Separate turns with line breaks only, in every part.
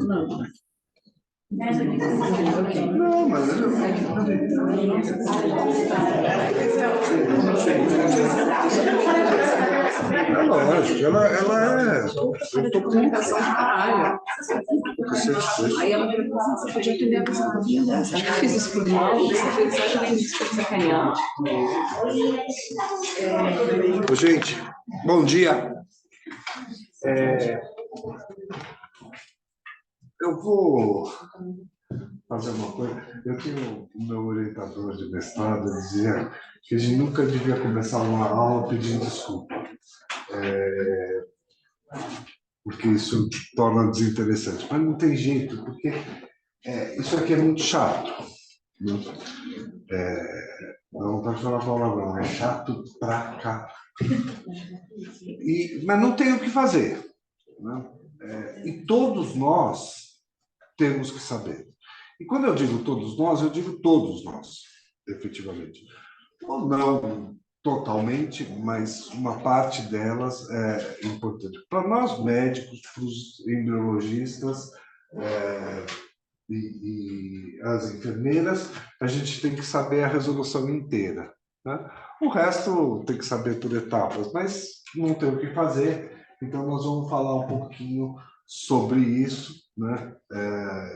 Não.
Não, mas é lógico, ela é. Eu tô com.
Aí ela virou assim, você podia atender a pessoa. Acho que eu fiz isso por mal, você fez isso por sacanear.
Gente, bom dia. Eu vou fazer uma coisa. Eu tenho o meu orientador de mestrado, ele dizia que a gente nunca devia começar uma aula pedindo desculpa. Porque isso torna desinteressante. Mas não tem jeito, porque isso aqui é muito chato. Não pode falar palavrão, é chato pra cá. Mas não tem o que fazer. Né? E todos nós temos que saber. E quando eu digo todos nós, efetivamente. Ou não totalmente, mas uma parte delas é importante. Para nós médicos, para os embriologistas e as enfermeiras, a gente tem que saber a resolução inteira. Né? O resto tem que saber por etapas, mas não tem o que fazer. Então, nós vamos falar um pouquinho sobre isso, né?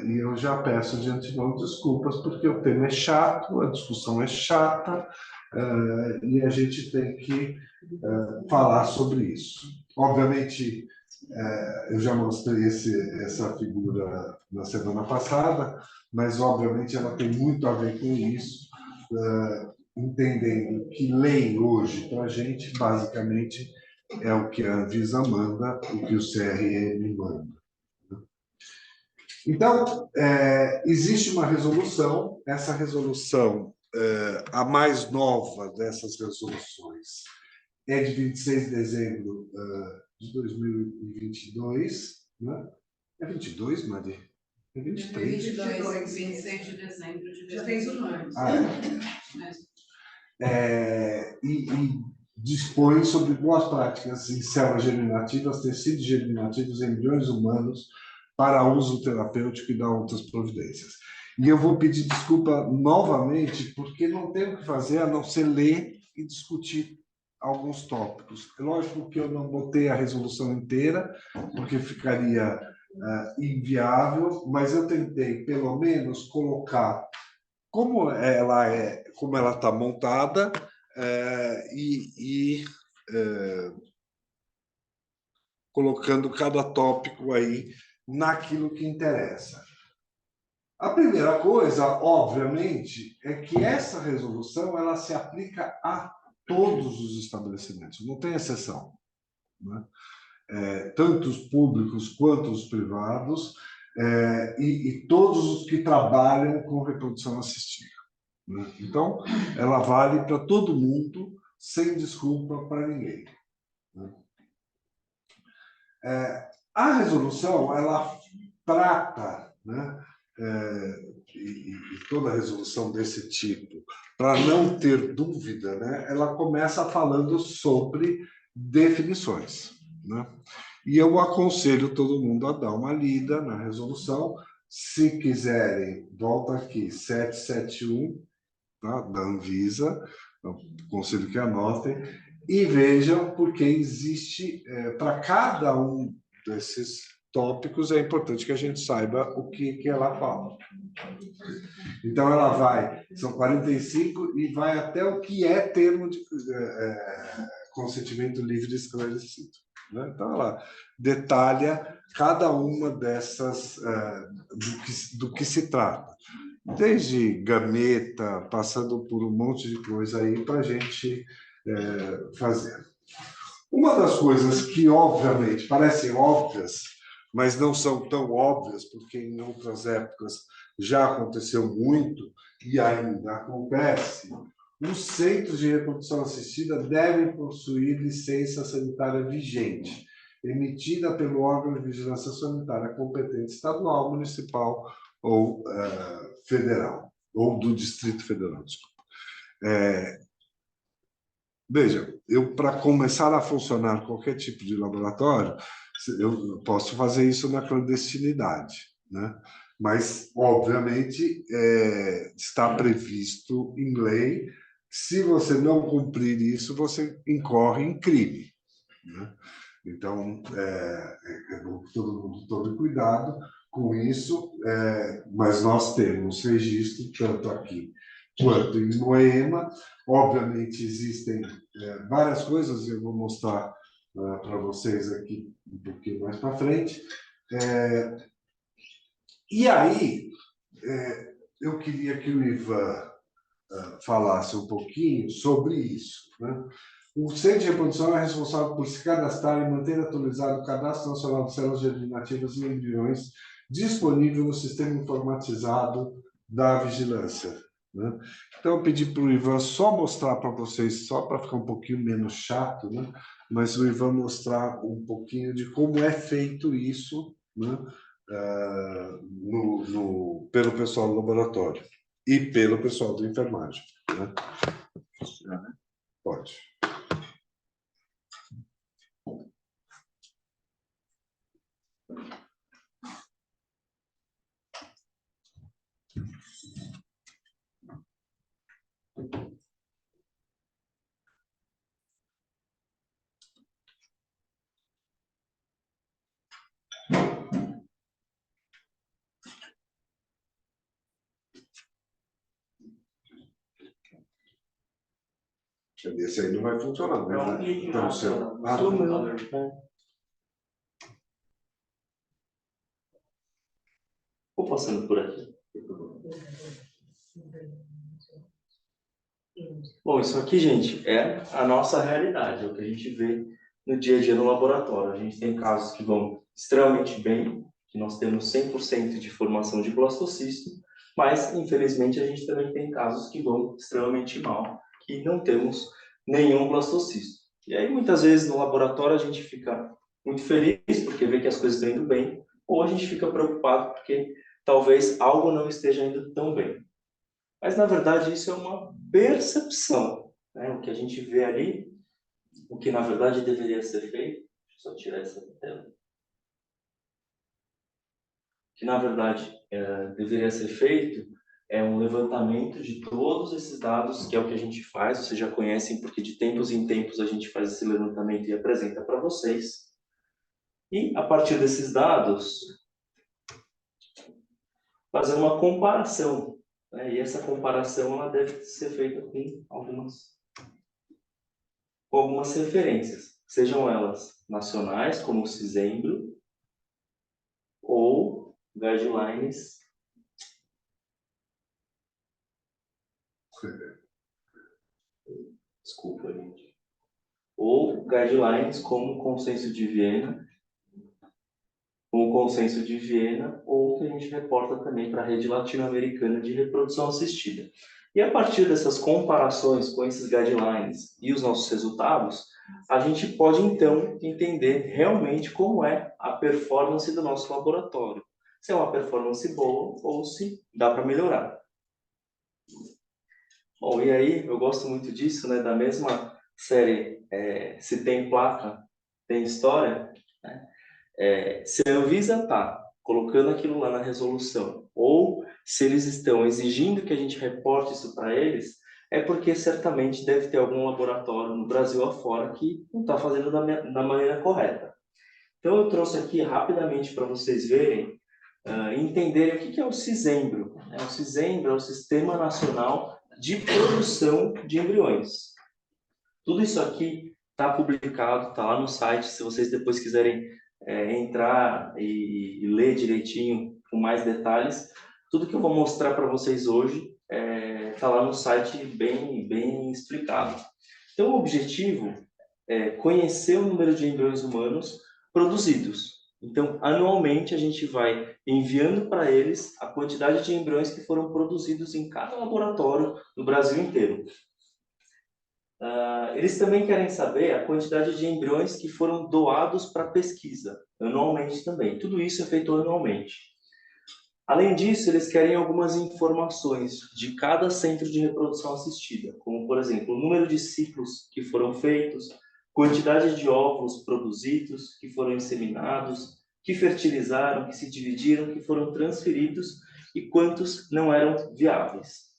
E eu já peço de antemão desculpas, porque o tema é chato, a discussão é chata, e a gente tem que falar sobre isso. Obviamente, eu já mostrei essa figura na semana passada, mas, obviamente, ela tem muito a ver com isso, entendendo que lei hoje, para a gente, basicamente, é o que a Anvisa manda, o que o CRM manda. Então, existe uma resolução, essa resolução, a mais nova dessas resoluções, é de 26 de dezembro de 2022, né? É 22, Mari? É 23?
26 de dezembro de 2022. Já fez um ano.
E dispõe sobre boas práticas em células germinativas, tecidos germinativos, embriões humanos, para uso terapêutico e dar outras providências. E eu vou pedir desculpa novamente, porque não tenho o que fazer a não ser ler e discutir alguns tópicos. É lógico que eu não botei a resolução inteira, porque ficaria inviável, mas eu tentei, pelo menos, colocar como ela está montada colocando cada tópico aí naquilo que interessa. A primeira coisa, obviamente, é que essa resolução ela se aplica a todos os estabelecimentos, não tem exceção, né? Tanto os públicos quanto os privados, e todos os que trabalham com reprodução assistida. Né? Então, ela vale para todo mundo, sem desculpa para ninguém. Né? A resolução, ela trata, né, e toda resolução desse tipo, para não ter dúvida, né, ela começa falando sobre definições. Né? E eu aconselho todo mundo a dar uma lida na resolução. Se quiserem, volta aqui, 771, tá, da Anvisa, aconselho que anotem, e vejam, porque existe, para cada um desses tópicos, é importante que a gente saiba o que ela fala. Então, ela vai, são 45, e vai até o que é termo de consentimento livre e esclarecido. Né? Então, ela detalha cada uma dessas, do que se trata. Desde gameta, passando por um monte de coisa aí para a gente fazer. Uma das coisas que, obviamente, parecem óbvias, mas não são tão óbvias, porque em outras épocas já aconteceu muito e ainda acontece, os centros de reprodução assistida devem possuir licença sanitária vigente, emitida pelo órgão de vigilância sanitária competente estadual, municipal ou federal, ou do Distrito Federal, desculpa. Veja, para começar a funcionar qualquer tipo de laboratório, eu posso fazer isso na clandestinidade, né? Mas, obviamente, está previsto em lei. Se você não cumprir isso, você incorre em crime, né? Então, bom que todo mundo tome cuidado com isso, mas nós temos registro tanto aqui quanto em Moema. Obviamente, existem várias coisas, eu vou mostrar para vocês aqui um pouquinho mais para frente. E aí, eu queria que o Ivan falasse um pouquinho sobre isso, né? O Centro de Reprodução é responsável por se cadastrar e manter atualizado o Cadastro Nacional de Células Germinativas e Embriões disponível no sistema informatizado da vigilância, né? Então, eu pedi para o Ivan só mostrar para vocês, só para ficar um pouquinho menos chato, né? Mas o Ivan mostrar um pouquinho de como é feito isso, né? Pelo pessoal do laboratório e pelo pessoal da enfermagem, né? Pode. Esse aí não vai funcionar, né? Então, o seu.
Vou passando por aqui. Bom, isso aqui, gente, é a nossa realidade, é o que a gente vê no dia a dia no laboratório. A gente tem casos que vão extremamente bem, que nós temos 100% de formação de blastocisto, mas, infelizmente, a gente também tem casos que vão extremamente mal, que não temos nenhum blastocisto. E aí, muitas vezes, no laboratório, a gente fica muito feliz porque vê que as coisas estão indo bem, ou a gente fica preocupado porque talvez algo não esteja indo tão bem. Mas, na verdade, isso é uma percepção, né? O que a gente vê ali, o que, na verdade, deveria ser feito, deixa eu só tirar essa tela, o que, na verdade, deveria ser feito é um levantamento de todos esses dados, que é o que a gente faz, vocês já conhecem, porque de tempos em tempos a gente faz esse levantamento e apresenta para vocês. E, a partir desses dados, fazer uma comparação, né? E essa comparação ela deve ser feita com algumas referências, sejam elas nacionais, como o CISEMBRO, ou guidelines. Desculpa, gente. Ou guidelines como o Consenso de Viena, ou que a gente reporta também para a Rede Latino-Americana de Reprodução Assistida. E a partir dessas comparações com esses guidelines e os nossos resultados, a gente pode, então, entender realmente como é a performance do nosso laboratório. Se é uma performance boa ou se dá para melhorar. Bom, e aí, eu gosto muito disso, né? Da mesma série, se tem placa, tem história, né? Se a Anvisa está colocando aquilo lá na resolução, ou se eles estão exigindo que a gente reporte isso para eles, é porque certamente deve ter algum laboratório no Brasil afora que não está fazendo da maneira correta. Então, eu trouxe aqui rapidamente para vocês verem, entenderem o que é o CISEMBRO. O CISEMBRO é o Sistema Nacional de Produção de Embriões. Tudo isso aqui está publicado, está lá no site, se vocês depois quiserem entrar e ler direitinho, com mais detalhes, tudo que eu vou mostrar para vocês hoje está lá no site bem explicado. Então, o objetivo é conhecer o número de embriões humanos produzidos. Então, anualmente, a gente vai enviando para eles a quantidade de embriões que foram produzidos em cada laboratório no Brasil inteiro. Eles também querem saber a quantidade de embriões que foram doados para pesquisa, anualmente também. Tudo isso é feito anualmente. Além disso, eles querem algumas informações de cada centro de reprodução assistida, como, por exemplo, o número de ciclos que foram feitos, quantidade de óvulos produzidos, que foram inseminados, que fertilizaram, que se dividiram, que foram transferidos e quantos não eram viáveis.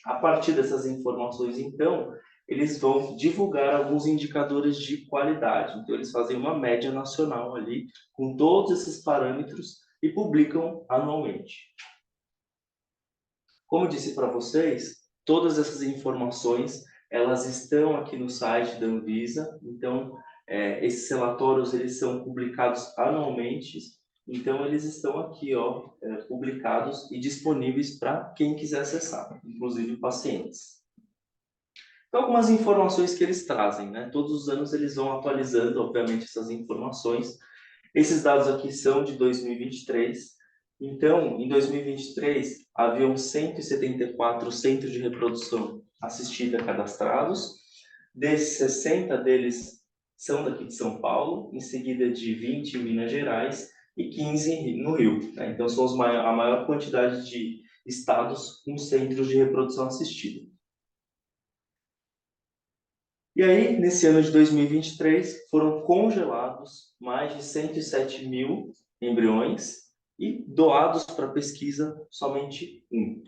A partir dessas informações, então, eles vão divulgar alguns indicadores de qualidade. Então, eles fazem uma média nacional ali, com todos esses parâmetros, e publicam anualmente. Como eu disse para vocês, todas essas informações, elas estão aqui no site da Anvisa. Então, esses relatórios, eles são publicados anualmente. Então, eles estão aqui, ó, publicados e disponíveis para quem quiser acessar, inclusive pacientes. Então, algumas informações que eles trazem, né? Todos os anos eles vão atualizando, obviamente, essas informações. Esses dados aqui são de 2023. Então, em 2023, haviam 174 centros de reprodução assistida cadastrados. Desses, 60 deles são daqui de São Paulo, em seguida de 20 em Minas Gerais e 15 no Rio, né? Então, são a maior quantidade de estados com centros de reprodução assistida. E aí, nesse ano de 2023, foram congelados mais de 107 mil embriões e doados para pesquisa somente um.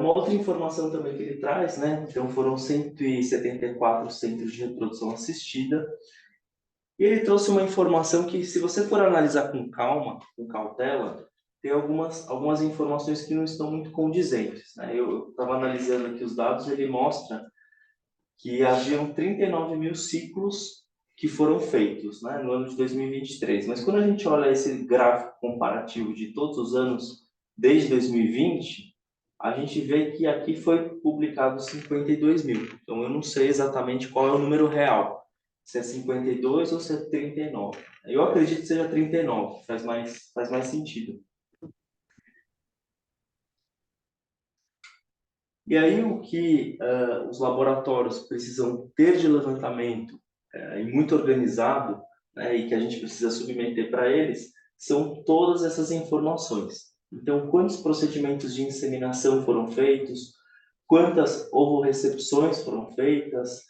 Uma outra informação também que ele traz, né? Então, foram 174 centros de reprodução assistida. E ele trouxe uma informação que, se você for analisar com calma, com cautela, tem algumas informações que não estão muito condizentes, né? Eu estava analisando aqui os dados, ele mostra que haviam 39 mil ciclos que foram feitos, né, no ano de 2023. Mas quando a gente olha esse gráfico comparativo de todos os anos, desde 2020, a gente vê que aqui foi publicado 52 mil. Então, eu não sei exatamente qual é o número real, se é 52 ou se é 39. Eu acredito que seja 39, faz mais sentido. E aí, o que os laboratórios precisam ter de levantamento e muito organizado, né, e que a gente precisa submeter para eles, são todas essas informações. Então, quantos procedimentos de inseminação foram feitos, quantas ovorecepções foram feitas,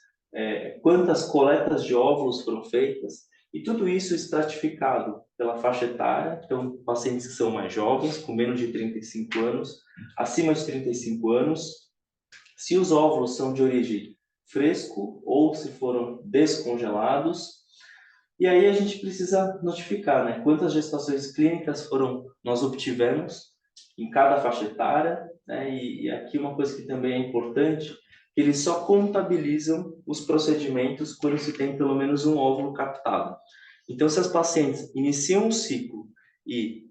quantas coletas de óvulos foram feitas, e tudo isso estratificado pela faixa etária. Então, pacientes que são mais jovens, com menos de 35 anos, acima de 35 anos, se os óvulos são de origem fresco ou se foram descongelados. E aí a gente precisa notificar, né, quantas gestações clínicas nós obtivemos em cada faixa etária, né, e aqui uma coisa que também é importante, que eles só contabilizam os procedimentos quando se tem pelo menos um óvulo captado. Então, se as pacientes iniciam um ciclo e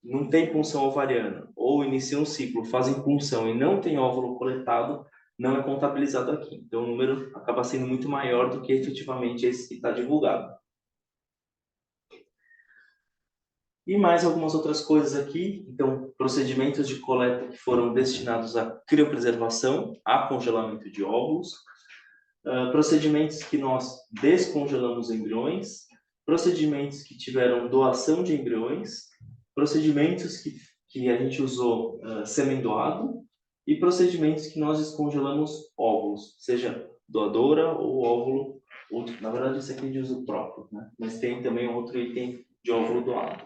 não tem punção ovariana, ou iniciam um ciclo, fazem punção e não tem óvulo coletado, não é contabilizado aqui. Então, o número acaba sendo muito maior do que efetivamente esse que está divulgado. E mais algumas outras coisas aqui. Então, procedimentos de coleta que foram destinados à criopreservação, a congelamento de óvulos, procedimentos que nós descongelamos embriões, procedimentos que tiveram doação de embriões, procedimentos que a gente usou sêmen doado e procedimentos que nós descongelamos óvulos, seja doadora ou óvulo, na verdade isso aqui é de uso próprio, né? Mas tem também outro item de óvulo doado.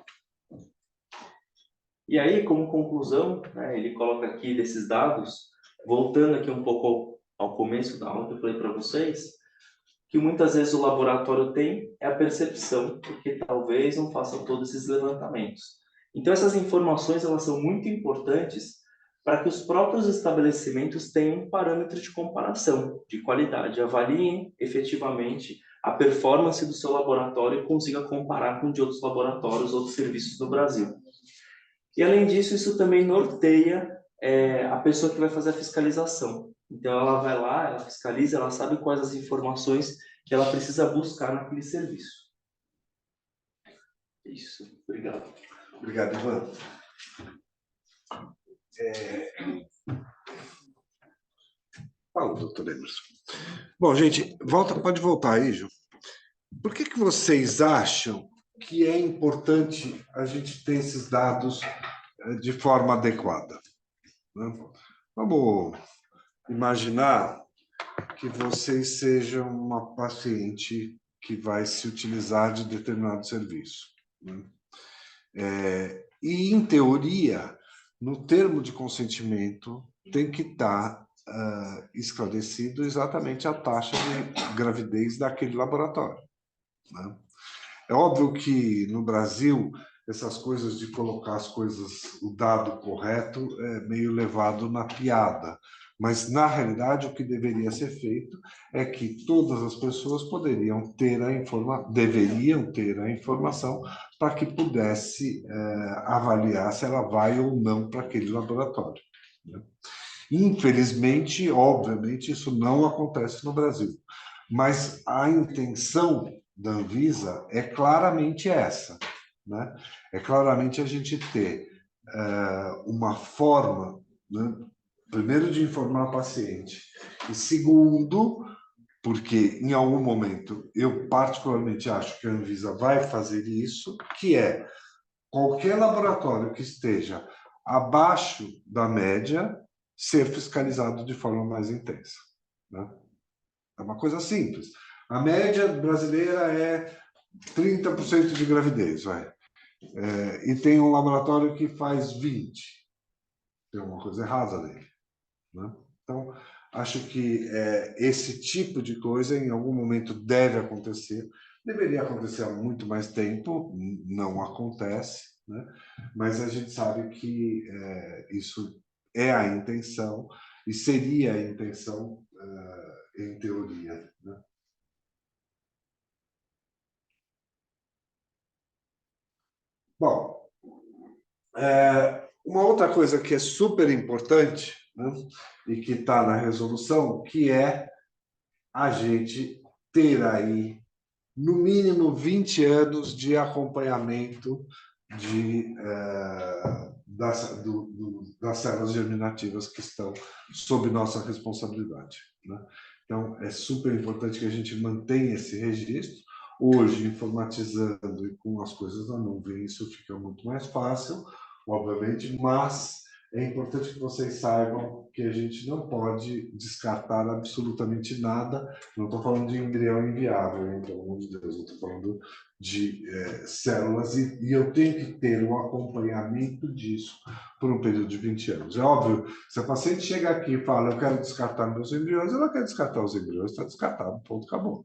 E aí, como conclusão, né, ele coloca aqui desses dados, voltando aqui um pouco ao começo da aula que eu falei para vocês, que muitas vezes o laboratório tem é a percepção, porque talvez não façam todos esses levantamentos. Então, essas informações elas são muito importantes para que os próprios estabelecimentos tenham um parâmetro de comparação, de qualidade, avaliem efetivamente a performance do seu laboratório e consiga comparar com de outros laboratórios, outros serviços no Brasil. E, além disso, isso também norteia a pessoa que vai fazer a fiscalização. Então, ela vai lá, ela fiscaliza, ela sabe quais as informações que ela precisa buscar naquele serviço. Isso. Obrigado.
Obrigado, Ivan. Fala, doutor Emerson. Bom, gente, pode voltar aí, Ju. Por que vocês acham que é importante a gente ter esses dados de forma adequada? Vamos imaginar que vocês sejam uma paciente que vai se utilizar de determinado serviço, né? E, em teoria, no termo de consentimento, tem que estar esclarecido exatamente a taxa de gravidez daquele laboratório, né? É óbvio que, no Brasil, essas coisas de colocar as coisas, o dado correto, é meio levado na piada. Mas, na realidade, o que deveria ser feito é que todas as pessoas deveriam ter a informação para que pudesse avaliar se ela vai ou não para aquele laboratório, né? Infelizmente, obviamente, isso não acontece no Brasil. Mas a intenção da Anvisa é claramente essa, né? É claramente a gente ter uma forma, né? Primeiro, de informar o paciente, e segundo, porque em algum momento eu particularmente acho que a Anvisa vai fazer isso, que é qualquer laboratório que esteja abaixo da média ser fiscalizado de forma mais intensa, né? É uma coisa simples. A média brasileira é 30% de gravidez, vai. E tem um laboratório que faz 20%. Tem uma coisa errada nele, né? Então, acho que esse tipo de coisa, em algum momento, deve acontecer. Deveria acontecer há muito mais tempo, não acontece, né? Mas a gente sabe que isso é a intenção, e seria a intenção, em teoria, né? Bom, uma outra coisa que é super importante, né, e que está na resolução, que é a gente ter aí, no mínimo, 20 anos de acompanhamento das células germinativas que estão sob nossa responsabilidade, né? Então, é super importante que a gente mantenha esse registro. Hoje, informatizando e com as coisas na nuvem, isso fica muito mais fácil, obviamente, mas é importante que vocês saibam que a gente não pode descartar absolutamente nada. Não estou falando de embrião inviável, hein, pelo amor de Deus, eu estou falando de células, e eu tenho que ter um acompanhamento disso por um período de 20 anos. É óbvio, se a paciente chega aqui e fala, eu quero descartar meus embriões, ela quer descartar os embriões, está descartado, ponto, acabou.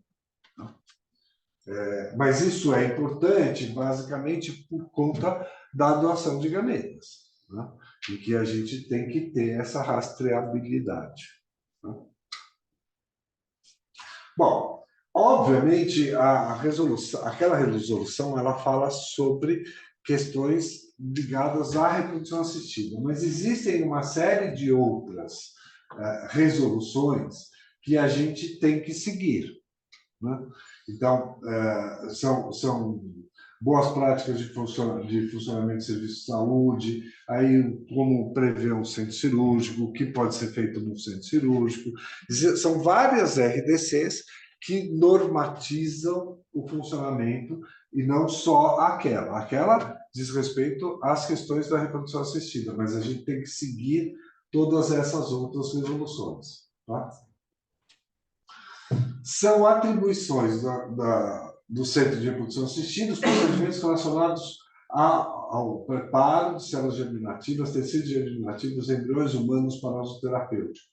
Mas isso é importante, basicamente, por conta da doação de gametas, né? E que a gente tem que ter essa rastreabilidade, né? Bom, obviamente, aquela resolução, ela fala sobre questões ligadas à reprodução assistida, mas existem uma série de outras resoluções que a gente tem que seguir, né? Então, são boas práticas de funcionamento de serviço de saúde, aí como prever um centro cirúrgico, o que pode ser feito no centro cirúrgico. São várias RDCs que normatizam o funcionamento, e não só aquela. Aquela diz respeito às questões da reprodução assistida, mas a gente tem que seguir todas essas outras resoluções, tá? São atribuições do Centro de Reprodução Assistida os procedimentos relacionados ao preparo de células germinativas, tecidos germinativos, embriões humanos para uso terapêutico,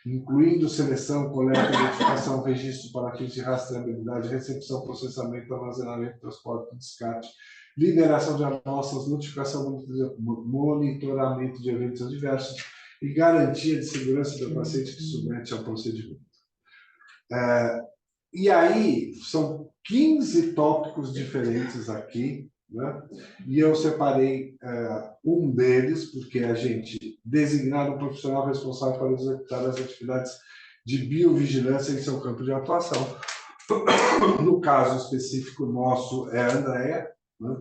incluindo seleção, coleta, identificação, registro para fins de rastreabilidade, recepção, processamento, armazenamento, transporte, descarte, liberação de amostras, notificação, monitoramento de eventos adversos e garantia de segurança do paciente que submete ao procedimento. E aí, são 15 tópicos diferentes aqui, né? E eu separei um deles, porque a gente designar um profissional responsável para executar as atividades de biovigilância em seu campo de atuação. No caso específico nosso, é a Andrea, né?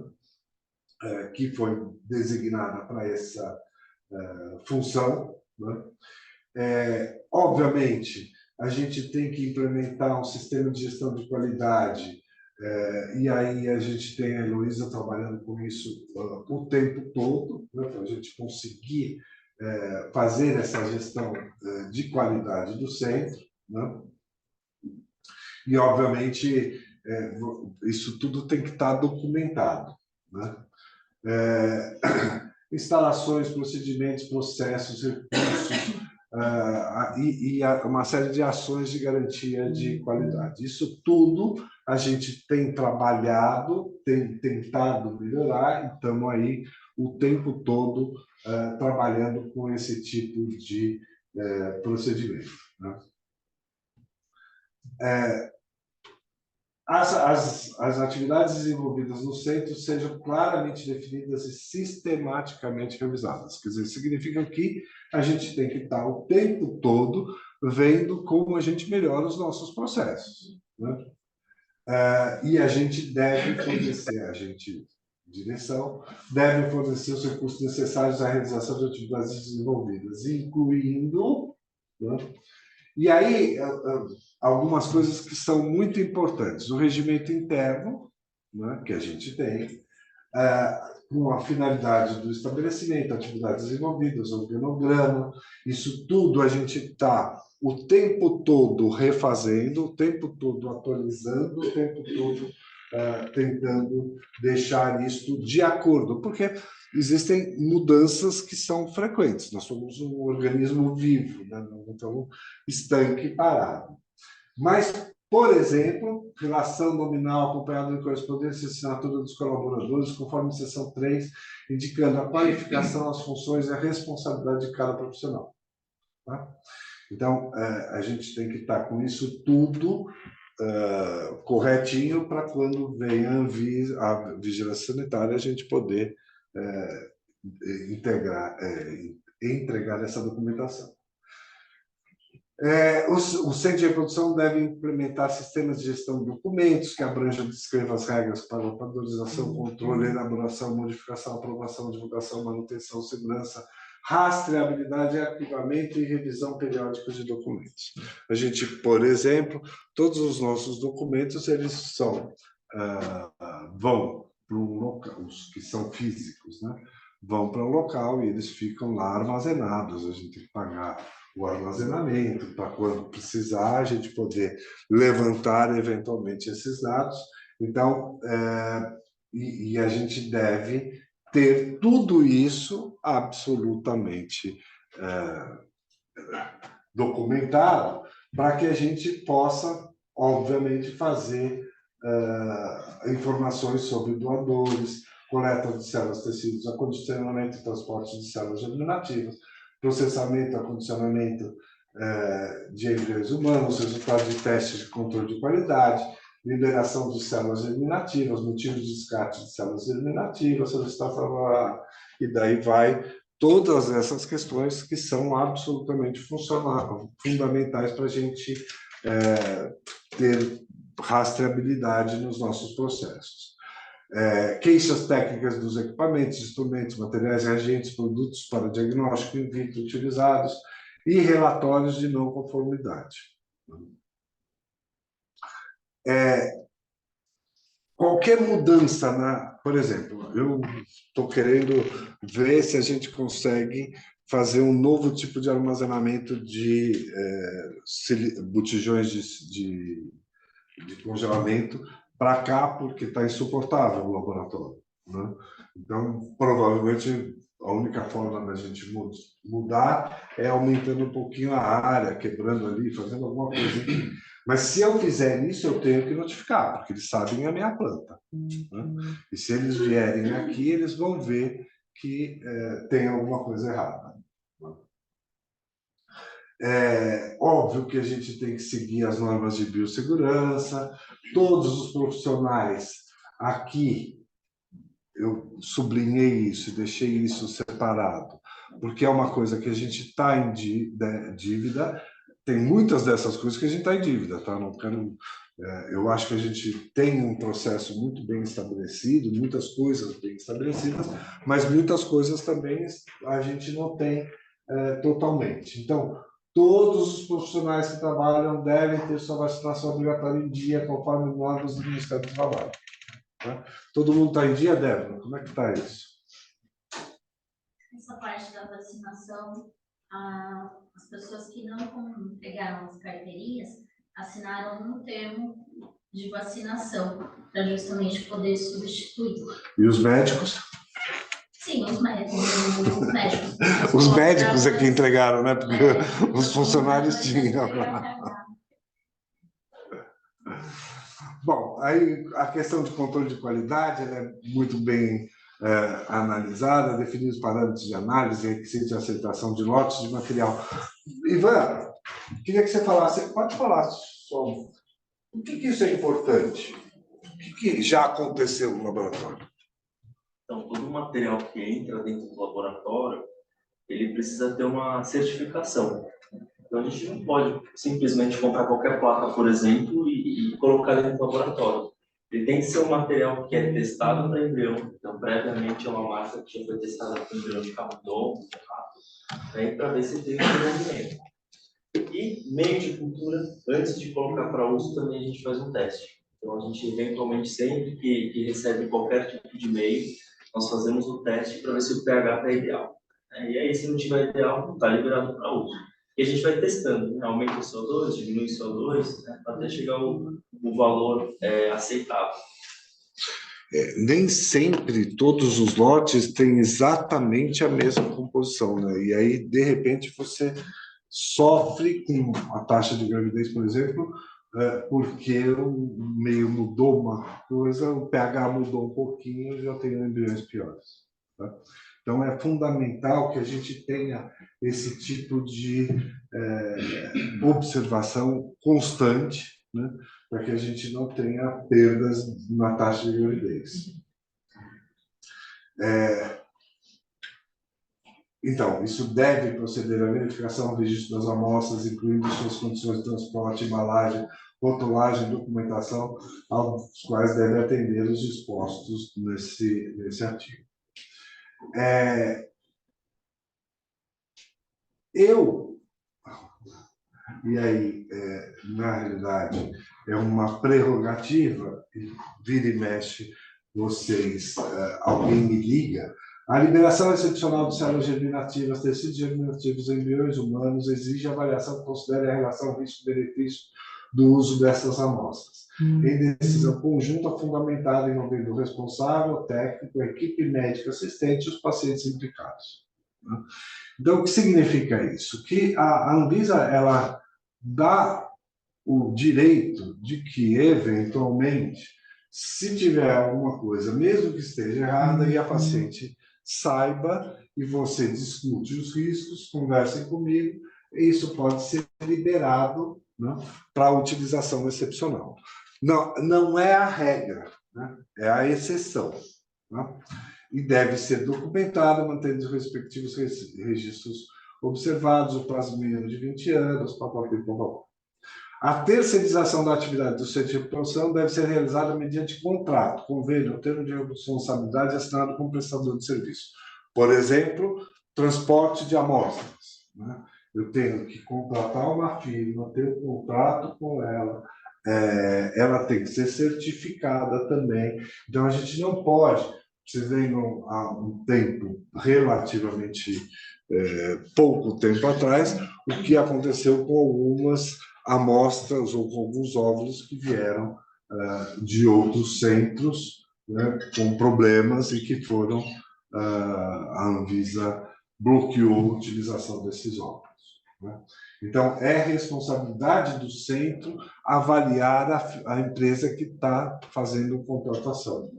Que foi designada para essa função, né? Obviamente, a gente tem que implementar um sistema de gestão de qualidade, e aí a gente tem a Heloísa trabalhando com isso o tempo todo, né, para a gente conseguir fazer essa gestão de qualidade do centro, né? E, obviamente, isso tudo tem que estar documentado, né? Instalações, procedimentos, processos, recursos, e uma série de ações de garantia de qualidade. Isso tudo a gente tem trabalhado, tem tentado melhorar, e estamos aí o tempo todo trabalhando com esse tipo de procedimento, né? As atividades desenvolvidas no centro sejam claramente definidas e sistematicamente revisadas. Quer dizer, significa que a gente tem que estar o tempo todo vendo como a gente melhora os nossos processos, né? E a gente deve fornecer, a gente, direção, deve fornecer os recursos necessários à realização de atividades desenvolvidas, incluindo, né? E aí, algumas coisas que são muito importantes. O regimento interno, né, que a gente tem, com a finalidade do estabelecimento, atividades desenvolvidas, organograma, isso tudo a gente está o tempo todo refazendo, o tempo todo atualizando, o tempo todo tentando deixar isso de acordo, porque existem mudanças que são frequentes. Nós somos um organismo vivo, né? Então, estanque parado. Mas, por exemplo, relação nominal acompanhada de correspondência e assinatura dos colaboradores, conforme seção 3, indicando a qualificação, as funções e a responsabilidade de cada profissional. Tá? Então, a gente tem que estar com isso tudo corretinho para quando vem a vigilância sanitária a gente poder entregar essa documentação. O Centro de Reprodução deve implementar sistemas de gestão de documentos que abranjam e descrevam as regras para a padronização, controle, elaboração, modificação, aprovação, divulgação, manutenção, segurança, rastreabilidade, arquivamento e revisão periódica de documentos. A gente, por exemplo, todos os nossos documentos eles vão para um local, os que são físicos, né? Vão para um local e eles ficam lá armazenados. A gente tem que pagar o armazenamento para quando precisar a gente poder levantar eventualmente esses dados. Então, e a gente deve ter tudo isso absolutamente documentado para que a gente possa, obviamente, fazer informações sobre doadores, coleta de células, tecidos, acondicionamento e transporte de células germinativas, processamento e acondicionamento de embriões humanos, resultados de testes de controle de qualidade, liberação de células germinativas, motivos de descarte de células germinativas, solicitação, e daí vai todas essas questões que são absolutamente fundamentais para a gente ter rastreabilidade nos nossos processos. Queixas técnicas dos equipamentos, instrumentos, materiais, reagentes, produtos para diagnóstico in vitro utilizados e relatórios de não conformidade. Qualquer mudança, por exemplo, eu estou querendo ver se a gente consegue fazer um novo tipo de armazenamento de botijões de congelamento para cá, porque está insuportável o laboratório, né? Então, provavelmente, a única forma da gente mudar é aumentando um pouquinho a área, quebrando ali, fazendo alguma coisa. Mas se eu fizer isso, eu tenho que notificar, porque eles sabem a minha planta, né? E se eles vierem aqui, eles vão ver que tem alguma coisa errada. Óbvio que a gente tem que seguir as normas de biossegurança, todos os profissionais aqui, eu sublinhei isso, deixei isso separado, porque é uma coisa que a gente está em dívida, tem muitas dessas coisas que a gente está em dívida, tá? Não quero, eu acho que a gente tem um processo muito bem estabelecido, muitas coisas bem estabelecidas, mas muitas coisas também a gente não tem totalmente. Então, todos os profissionais que trabalham devem ter sua vacinação obrigatória em dia, conforme normas do Ministério do Trabalho. Tá? Todo mundo está em dia, Débora? Como é que está isso?
Essa parte da vacinação, as pessoas que não pegaram as carteirinhas assinaram um termo de vacinação para justamente poder substituir.
E os médicos?
Sim, os médicos.
Os médicos é que entregaram, né? Porque os funcionários tinham. Bom, aí a questão de controle de qualidade ela é muito bem analisada, definir os parâmetros de análise, requisitos de aceitação de lotes de material. Ivan, queria que você falasse, pode falar só, por que isso é importante? O que já aconteceu no laboratório?
Então, todo material que entra dentro do laboratório, ele precisa ter uma certificação. Então, a gente não pode simplesmente comprar qualquer placa, por exemplo, e colocar dentro do laboratório. Ele tem que ser um material que é testado para embrião. Então, previamente, é uma marca que já foi testada para embrião de camundongo, de rato, para ver se tem desenvolvimento. E meio de cultura, antes de colocar para uso, também a gente faz um teste. Então, a gente, eventualmente, sempre que recebe qualquer tipo de meio, nós fazemos um teste para ver se o pH está ideal. E aí, se não tiver ideal, não está liberado para uso. E a gente vai testando, né? Aumenta o CO2, diminui o CO2, né? Até chegar o valor aceitável.
Nem sempre todos os lotes têm exatamente a mesma composição, né? E aí, de repente, você sofre com a taxa de gravidez, por exemplo, porque o meio mudou uma coisa, o pH mudou um pouquinho e já tem embriões piores. Tá? Então, é fundamental que a gente tenha esse tipo de observação constante, né, para que a gente não tenha perdas na taxa de gravidez. Então, isso deve proceder à verificação do registro das amostras, incluindo suas condições de transporte, embalagem, rotulagem, documentação, aos quais deve atender os dispostos nesse artigo. E aí, na realidade, é uma prerrogativa, vira e mexe, alguém me liga, a liberação excepcional de células germinativas, tecidos germinativos em embriões humanos exige avaliação que considere a relação risco-benefício do uso dessas amostras. Em decisão conjunta fundamentada em nome do responsável, técnico, a equipe médica assistente e os pacientes implicados. Então, o que significa isso? Que a Anvisa, ela dá o direito de que, eventualmente, se tiver alguma coisa, mesmo que esteja errada, e a paciente saiba, e você discute os riscos, conversem comigo, e isso pode ser liberado, né, para utilização excepcional. Não é a regra, né, é a exceção. Né, e deve ser documentado, mantendo os respectivos registros observados, o prazo mínimo de 20 anos, papapá. A terceirização da atividade do centro de produção deve ser realizada mediante contrato, convênio ou termo de responsabilidade assinado com o prestador de serviço. Por exemplo, transporte de amostras. Né? Eu tenho que contratar uma firma, ter um contrato com ela, ela tem que ser certificada também. Então, a gente não pode, vocês lembram há um tempo relativamente pouco tempo atrás, o que aconteceu com algumas amostras ou com alguns óvulos que vieram de outros centros, né, com problemas e que foram a Anvisa bloqueou a utilização desses óvulos. Né? Então, é responsabilidade do centro avaliar a empresa que está fazendo a contratação.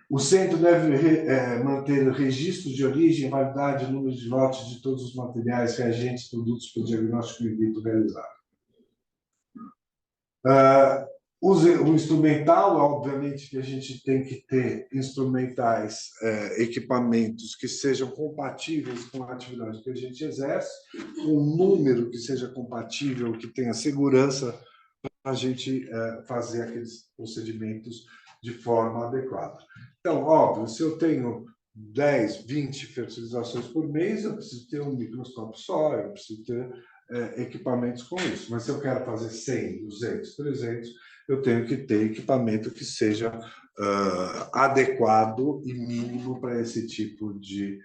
O centro deve manter registros de origem, validade, número de lotes de todos os materiais, reagentes, produtos para o diagnóstico in vitro realizado. O instrumental, obviamente, que a gente tem que ter instrumentais, equipamentos que sejam compatíveis com a atividade que a gente exerce, um número que seja compatível, que tenha segurança para a gente fazer aqueles procedimentos de forma adequada. Então, óbvio, se eu tenho 10, 20 fertilizações por mês, eu preciso ter um microscópio só, eu preciso ter equipamentos com isso. Mas se eu quero fazer 100, 200, 300, eu tenho que ter equipamento que seja adequado e mínimo para esse tipo de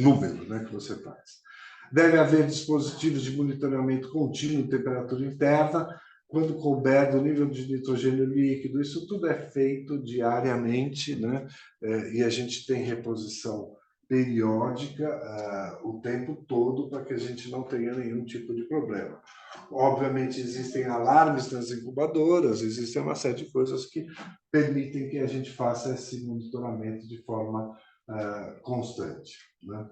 número, né, que você faz. Deve haver dispositivos de monitoramento contínuo de temperatura interna, quando couber do nível de nitrogênio líquido. Isso tudo é feito diariamente, né? E a gente tem reposição periódica o tempo todo para que a gente não tenha nenhum tipo de problema. Obviamente, existem alarmes nas incubadoras, existem uma série de coisas que permitem que a gente faça esse monitoramento de forma constante, né?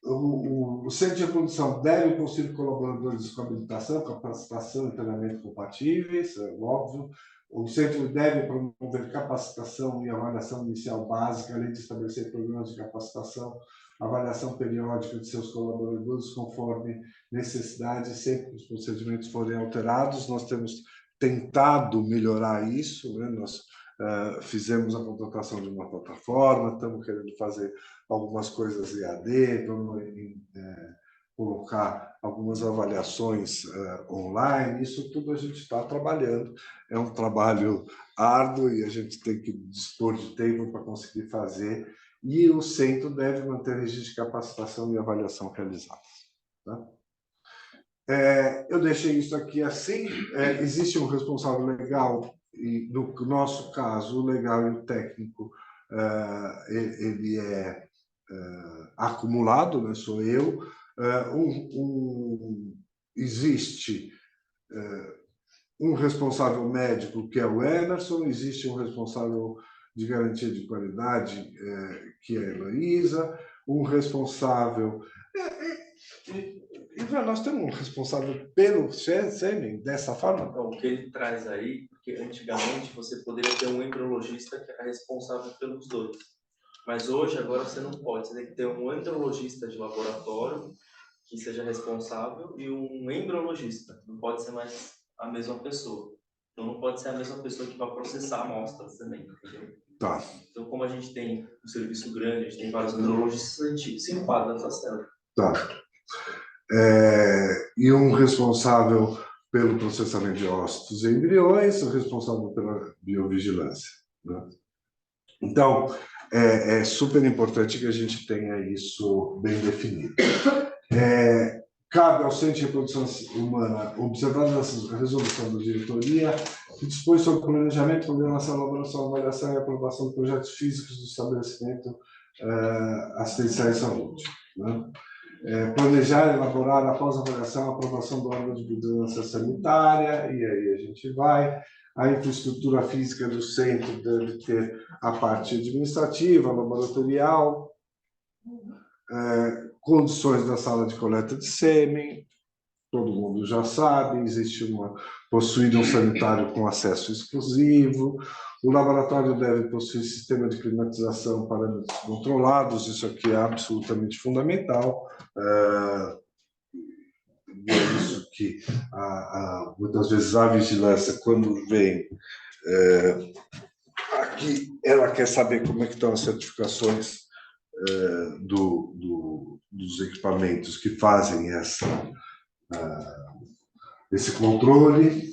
O centro de produção deve possuir colaboradores com habilitação, capacitação e treinamento compatíveis, é óbvio. O centro deve promover capacitação e avaliação inicial básica, além de estabelecer programas de capacitação, avaliação periódica de seus colaboradores conforme necessidade, sempre que os procedimentos forem alterados. Nós temos tentado melhorar isso, né? Nós fizemos a contratação de uma plataforma, estamos querendo fazer algumas coisas EAD, vamos colocar algumas avaliações online. Isso tudo a gente está trabalhando. É um trabalho árduo e a gente tem que dispor de tempo para conseguir fazer. E o centro deve manter registro de capacitação e avaliação realizados. Tá? Eu deixei isso aqui assim. Existe um responsável legal, e no nosso caso, o legal e o técnico, ele é acumulado, né? Sou eu. Existe um responsável médico, que é o Emerson, existe um responsável de garantia de qualidade, que é a Heloísa, um responsável... nós temos um responsável pelo sêmen dessa forma?
Então, o que ele traz aí, porque antigamente você poderia ter um embriologista que era responsável pelos dois. Mas hoje, agora, você não pode. Você tem que ter um embriologista de laboratório que seja responsável e um embriologista. Não pode ser mais a mesma pessoa. Então, não pode ser a mesma pessoa que vai processar amostras também, entendeu?
Tá.
Então, como a gente tem um serviço grande, a gente tem vários embriologistas, a gente se enquadra nessa célula.
Tá. E um responsável pelo processamento de ócitos e embriões, o responsável pela biovigilância, né? Então, é super importante que a gente tenha isso bem definido. Cabe ao Centro de Reprodução Humana observar a resolução da diretoria que dispõe sobre o planejamento, programação, elaboração, avaliação e aprovação de projetos físicos do estabelecimento assistencial e saúde, né? Planejar, elaborar, após a avaliação, a aprovação do órgão de vigilância sanitária, e aí a gente vai. A infraestrutura física do centro deve ter a parte administrativa, laboratorial, condições da sala de coleta de sêmen, todo mundo já sabe, existe possuído um sanitário com acesso exclusivo, o laboratório deve possuir sistema de climatização, parâmetros controlados, isso aqui é absolutamente fundamental. É isso que, muitas vezes, a vigilância, quando vem aqui, ela quer saber como é que estão as certificações dos equipamentos que fazem esse controle.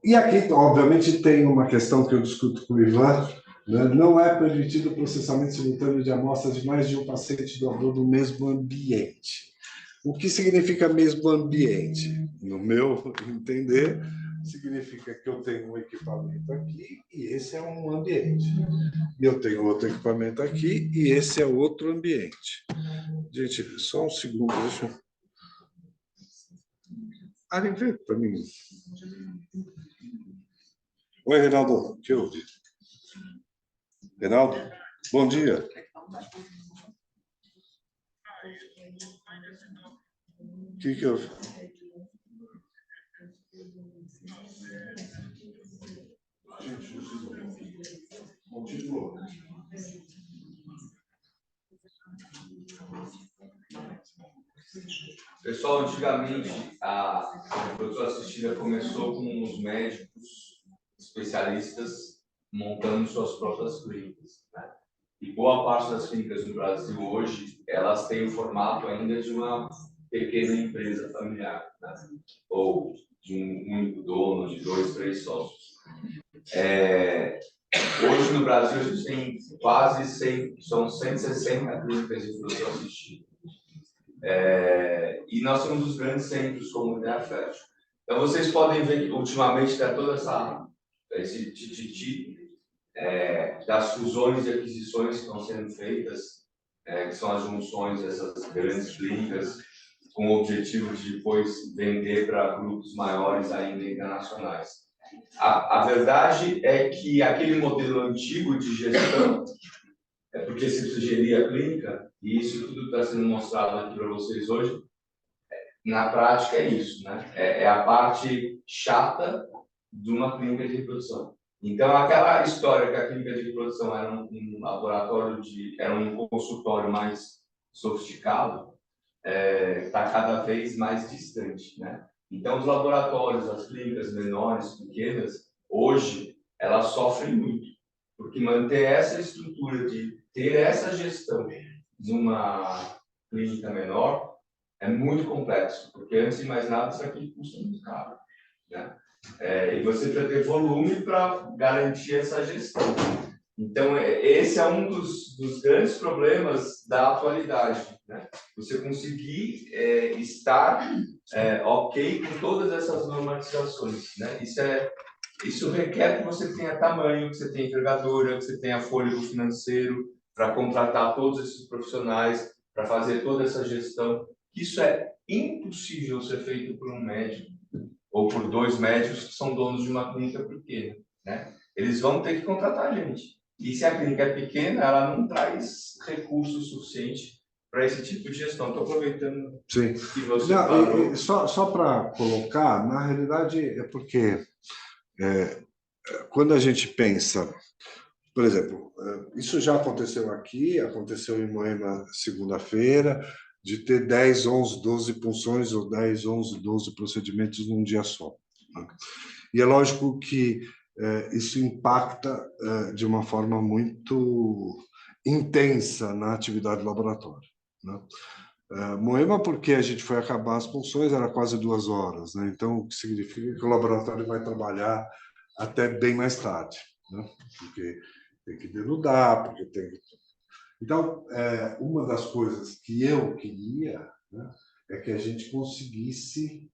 E aqui, obviamente, tem uma questão que eu discuto com o Ivan, né? Não é permitido o processamento simultâneo de amostras de mais de um paciente doador no mesmo ambiente. O que significa mesmo ambiente? No meu entender, significa que eu tenho um equipamento aqui e esse é um ambiente. E eu tenho outro equipamento aqui e esse é outro ambiente. Gente, só um segundo, deixa eu... Vem ver para mim. Oi, Reinaldo, o que houve? Reinaldo, bom dia. O que houve? Continua.
Pessoal, antigamente a reprodução assistida começou com os médicos especialistas montando suas próprias clínicas, né? E boa parte das clínicas no Brasil hoje, elas têm o formato ainda de uma pequena empresa familiar, né? Ou de um único dono, de 2, 3 sócios. Hoje no Brasil a gente tem quase 100, são 160 clínicas de produção assistida. E nós somos um dos grandes centros como ideia fértil. Então vocês podem ver que ultimamente está todo esse tititi das fusões e aquisições que estão sendo feitas, que são as junções dessas grandes clínicas, com o objetivo de depois vender para grupos maiores ainda internacionais. A verdade é que aquele modelo antigo de gestão, porque se sugeria a clínica, e isso tudo está sendo mostrado aqui para vocês hoje, na prática é isso, né? É a parte chata de uma clínica de reprodução. Então, aquela história que a clínica de reprodução era um laboratório era um consultório mais sofisticado, está cada vez mais distante, né? Então, os laboratórios, as clínicas menores, pequenas, hoje, elas sofrem muito, porque manter essa estrutura de ter essa gestão de uma clínica menor é muito complexo, porque, antes de mais nada, isso aqui custa muito caro, né? E você precisa ter volume para garantir essa gestão. Então, esse é um dos grandes problemas da atualidade, né? Você conseguir estar ok com todas essas normatizações, né? Isso requer que você tenha tamanho, que você tenha envergadura, que você tenha fôlego financeiro para contratar todos esses profissionais, para fazer toda essa gestão. Isso é impossível ser feito por um médico ou por 2 médicos que são donos de uma clínica pequena, né? Eles vão ter que contratar gente. E se a clínica é pequena, ela não traz recursos suficientes para esse tipo de gestão. Estou aproveitando
Sim.
que você falou.
Só para colocar, na realidade, é porque quando a gente pensa, por exemplo, isso já aconteceu aqui, aconteceu em Moema segunda-feira, de ter 10, 11, 12 punções ou 10, 11, 12 procedimentos num dia só, né? E é lógico que isso impacta de uma forma muito intensa na atividade do laboratório, né? Moema, porque a gente foi acabar as punções, era quase 2 horas, né? Então, o que significa que o laboratório vai trabalhar até bem mais tarde, né? Porque tem que denudar, porque tem que... Então, uma das coisas que eu queria, né, é que a gente conseguisse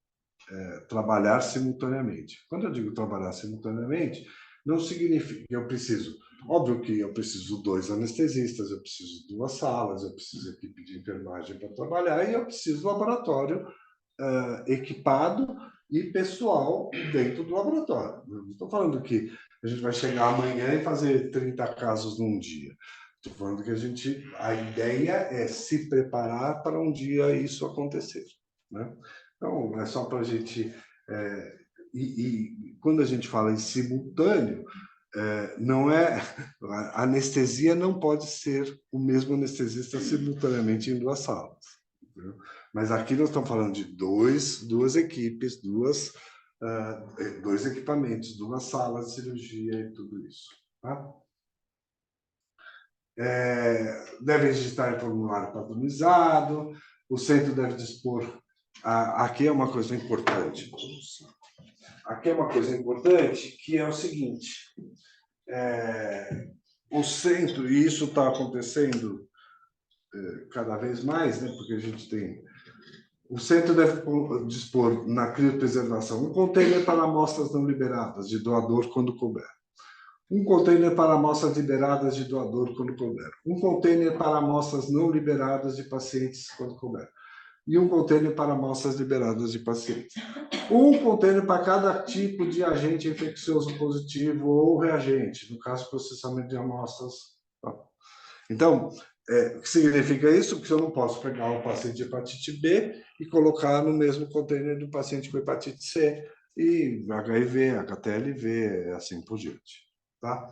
trabalhar simultaneamente. Quando eu digo trabalhar simultaneamente, não significa que eu preciso... Óbvio que eu preciso 2 anestesistas, eu preciso 2 salas, eu preciso equipe de enfermagem para trabalhar e eu preciso laboratório equipado e pessoal dentro do laboratório. Não estou falando que a gente vai chegar amanhã e fazer 30 casos num dia. Estou falando que a ideia é se preparar para um dia isso acontecer, né? Então, é só para a gente... E quando a gente fala em simultâneo, não é... A anestesia não pode ser o mesmo anestesista simultaneamente em 2 salas, entendeu? Mas aqui nós estamos falando de duas equipes, 2 equipamentos, 2 salas de cirurgia e tudo isso, tá? Deve registrar em formulário padronizado, o centro deve dispor... Aqui é uma coisa importante. Aqui é uma coisa importante, que é o seguinte: o centro, e isso está acontecendo cada vez mais, né, porque a gente tem... O centro deve dispor na criopreservação um container para amostras não liberadas de doador quando couber. Um container para amostras liberadas de doador quando couber. Um container para amostras não liberadas de pacientes quando couber. E um container para amostras liberadas de pacientes. Um container para cada tipo de agente infeccioso positivo ou reagente, no caso, processamento de amostras. Então, o que significa isso? Que eu não posso pegar um paciente de hepatite B e colocar no mesmo container do paciente com hepatite C, e HIV, HTLV, assim por diante, tá?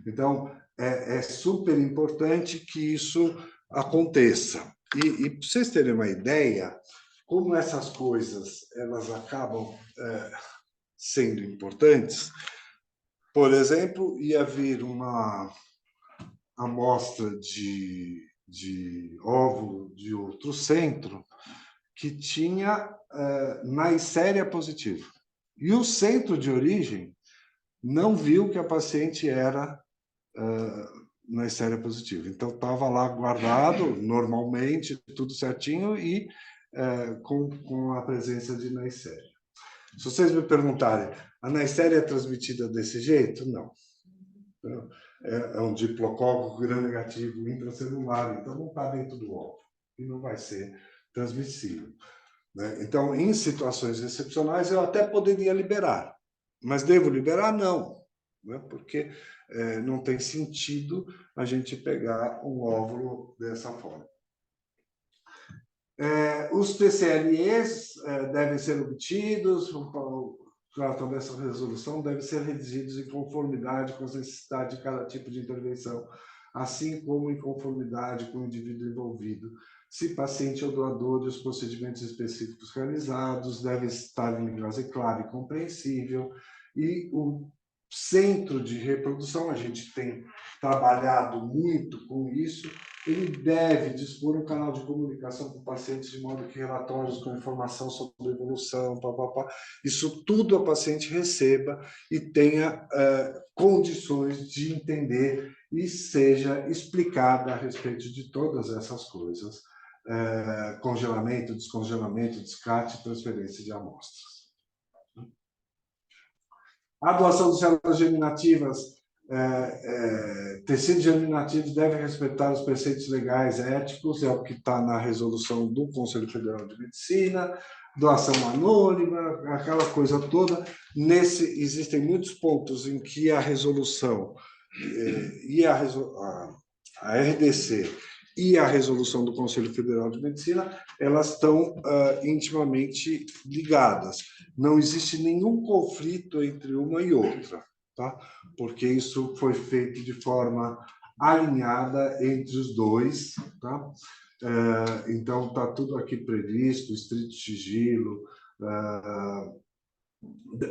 Então, é super importante que isso aconteça. E para vocês terem uma ideia, como essas coisas elas acabam sendo importantes, por exemplo, ia vir uma amostra de óvulo de outro centro que tinha Neisseria positiva. E o centro de origem não viu que a paciente era Neisseria positiva. Então, estava lá guardado, normalmente, tudo certinho, e com a presença de Neisseria. Se vocês me perguntarem, a Neisseria é transmitida desse jeito? Não. É um diplocócoco gram-negativo intracelular, então não está dentro do óvulo e não vai ser transmissível, né? Então, em situações excepcionais, eu até poderia liberar, mas devo liberar? Não, né? Porque não tem sentido a gente pegar um óvulo dessa forma. Os PCLEs devem ser obtidos, tratando dessa resolução, devem ser redigidos em conformidade com as necessidades de cada tipo de intervenção, assim como em conformidade com o indivíduo envolvido. Se paciente ou doador, os procedimentos específicos realizados devem estar em linguagem clara e compreensível, e o centro de reprodução, a gente tem trabalhado muito com isso, ele deve dispor um canal de comunicação com o paciente de modo que relatórios com informação sobre evolução, isso tudo a paciente receba e tenha condições de entender e seja explicada a respeito de todas essas coisas, congelamento, descongelamento, descarte, transferência de amostras. A doação de células germinativas, tecidos germinativos devem respeitar os preceitos legais éticos, é o que está na resolução do Conselho Federal de Medicina, doação anônima, aquela coisa toda. Existem muitos pontos em que a resolução e a RDC e a resolução do Conselho Federal de Medicina, elas estão intimamente ligadas. Não existe nenhum conflito entre uma e outra, tá? Porque isso foi feito de forma alinhada entre os dois, tá? Então, está tudo aqui previsto, estrito sigilo,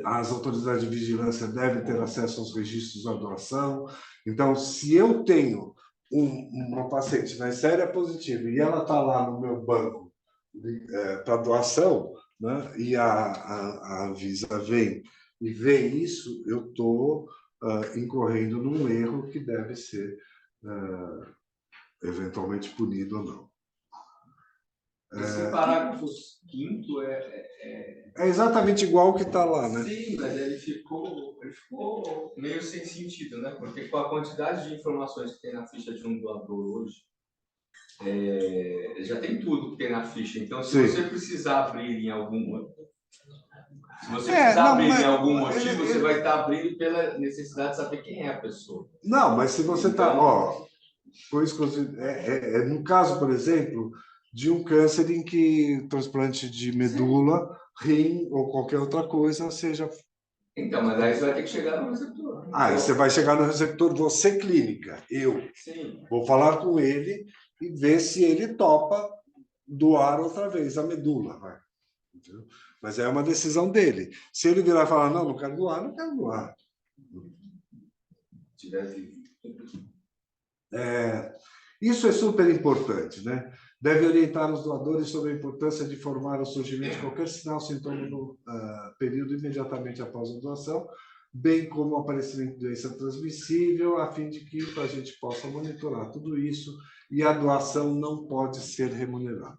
as autoridades de vigilância devem ter acesso aos registros da doação. Então, se eu tenho uma paciente Neisseria positiva e ela está lá no meu banco para doação, né, e a Anvisa vem e vê isso, eu estou incorrendo num erro que deve ser eventualmente punido ou não.
Esse parágrafo 5º
é exatamente igual ao que está lá, né?
Sim, mas ele ficou meio sem sentido, né? Porque com a quantidade de informações que tem na ficha de um doador hoje, já tem tudo que tem na ficha. Então, se você precisar abrir em algum motivo, você vai estar abrindo pela necessidade de saber quem é a pessoa.
Não, mas se você está...
Então,
no caso, por exemplo, de um câncer em que transplante de medula, rim ou qualquer outra coisa seja...
Então, mas aí você vai ter que chegar no receptor.
Aí você vai chegar no receptor, você clínica, eu.
Sim.
Vou falar com ele e ver se ele topa doar outra vez a medula. Vai. Entendeu? Mas é uma decisão dele. Se ele virar e falar, não quero doar, não quero doar. Isso é super importante, né? Deve orientar os doadores sobre a importância de informar o surgimento de qualquer sinal, sintoma no período imediatamente após a doação, bem como o aparecimento de doença transmissível, a fim de que a gente possa monitorar tudo isso, e a doação não pode ser remunerada.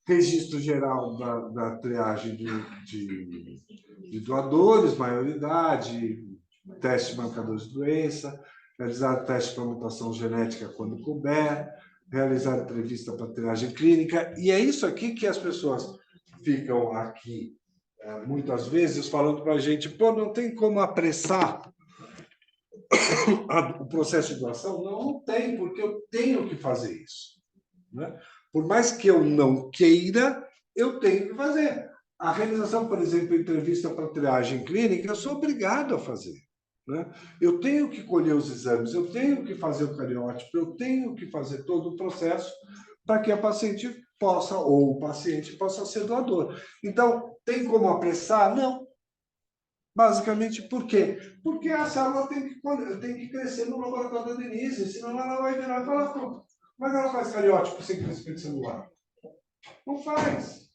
Registro geral da triagem de doadores, maioridade, teste de marcadores de doença, realizar teste para mutação genética quando couber, realizar entrevista para triagem clínica. E é isso aqui que as pessoas ficam aqui, muitas vezes, falando para a gente, pô, não tem como apressar o processo de doação? Não tem, porque eu tenho que fazer isso, né? Por mais que eu não queira, eu tenho que fazer. A realização, por exemplo, de entrevista para triagem clínica, eu sou obrigado a fazer, né? Eu tenho que colher os exames, eu tenho que fazer o cariótipo, eu tenho que fazer todo o processo para que a paciente possa, ou o paciente possa ser doador. Então, tem como apressar? Não. Basicamente, por quê? Porque a célula tem que crescer no laboratório da Denise, senão ela vai virar e falar, pô, como é que ela faz cariótipo sem crescimento celular? Não faz.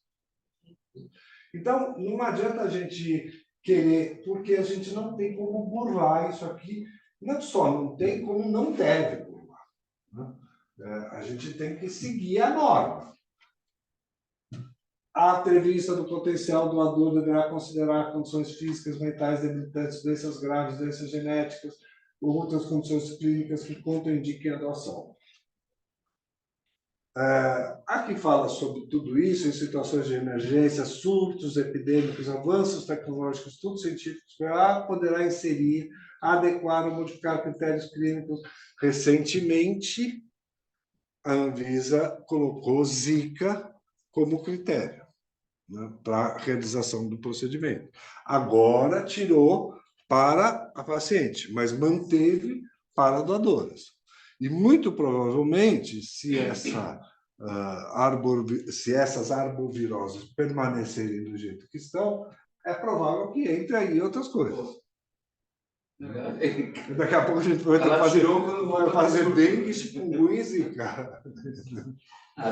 Então, não adianta a gente querer, porque a gente não tem como burlar isso aqui. Não só não tem, como não deve burlar. Né? A gente tem que seguir a norma. A prevista do potencial doador deverá considerar condições físicas, mentais, debilitantes, doenças graves, doenças genéticas ou outras condições clínicas que contraindiquem a doação. Aqui fala sobre tudo isso em situações de emergência, surtos epidêmicos, avanços tecnológicos, estudos científicos, poderá inserir, adequar ou modificar critérios clínicos. Recentemente, a Anvisa colocou Zika como critério, né, para a realização do procedimento. Agora tirou para a paciente, mas manteve para doadoras. E muito provavelmente, se essas arboviroses permanecerem do jeito que estão, é provável que entre aí outras coisas. Daqui a pouco a gente vai fazer dengue, chikungunya e zika.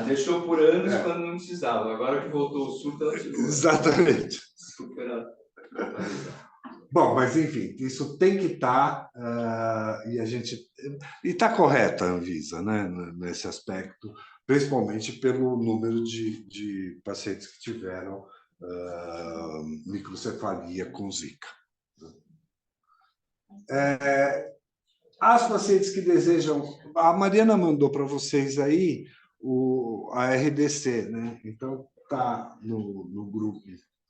Deixou por anos quando não precisava. Agora que voltou o surto, ela tirou.
Exatamente.
Super.
Bom, mas enfim, isso tem que estar, e a gente. E está correta a Anvisa, né, nesse aspecto, principalmente pelo número de pacientes que tiveram microcefalia com Zika. As pacientes que desejam. A Mariana mandou para vocês aí a RDC, né? Então, está no grupo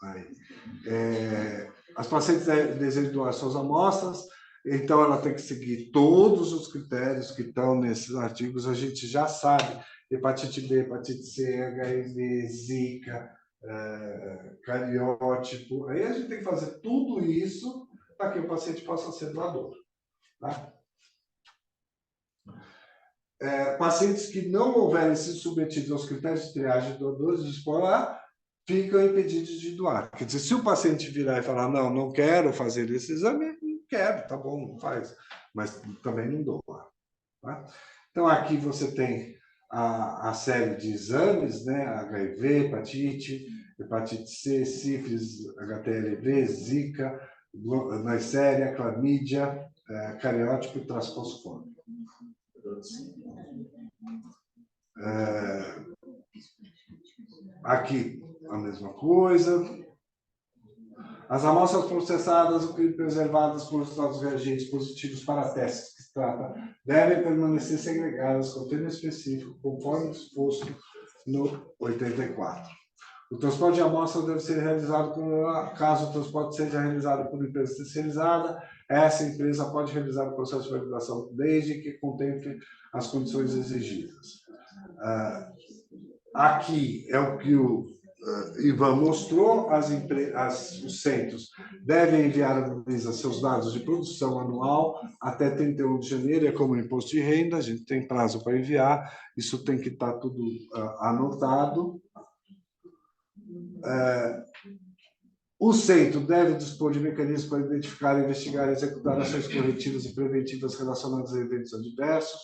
aí. As pacientes desejam doar suas amostras, então ela tem que seguir todos os critérios que estão nesses artigos. A gente já sabe: hepatite B, hepatite C, HIV, Zika, cariótipo. Aí a gente tem que fazer tudo isso para que o paciente possa ser doador. Tá? Pacientes que não houverem sido submetidos aos critérios de triagem de doadores de escolar ficam impedidos de doar. Quer dizer, se o paciente virar e falar, não quero fazer esse exame, não quero, tá bom, não faz, mas também não doa. Tá? Então, aqui você tem a série de exames, né? HIV, hepatite C, sífilis, HTLV, Zika, Neisseria, clamídia, cariótipo e traço falciforme. Aqui, a mesma coisa. As amostras processadas ou preservadas por estados reagentes positivos para testes que se trata devem permanecer segregadas com tema específico, conforme disposto no 84. O transporte de amostras deve ser realizado caso o transporte seja realizado por empresa especializada. Essa empresa pode realizar o processo de validação desde que contemple as condições exigidas. Aqui é o que o Ivan mostrou: os centros devem enviar à Anvisa seus dados de produção anual até 31 de janeiro, é como imposto de renda, a gente tem prazo para enviar, isso tem que estar tudo anotado. O centro deve dispor de mecanismos para identificar, investigar e executar ações corretivas e preventivas relacionadas a eventos adversos,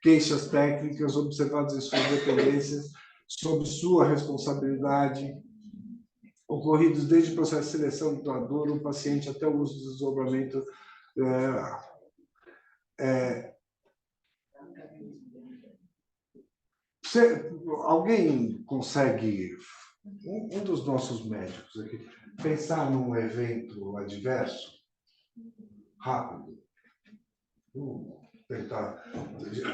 queixas técnicas observadas em suas dependências, sob sua responsabilidade, ocorridos desde o processo de seleção do doador, o paciente, até o uso do desdobramento. Alguém consegue, um dos nossos médicos aqui, pensar num evento adverso rápido? Vamos tentar,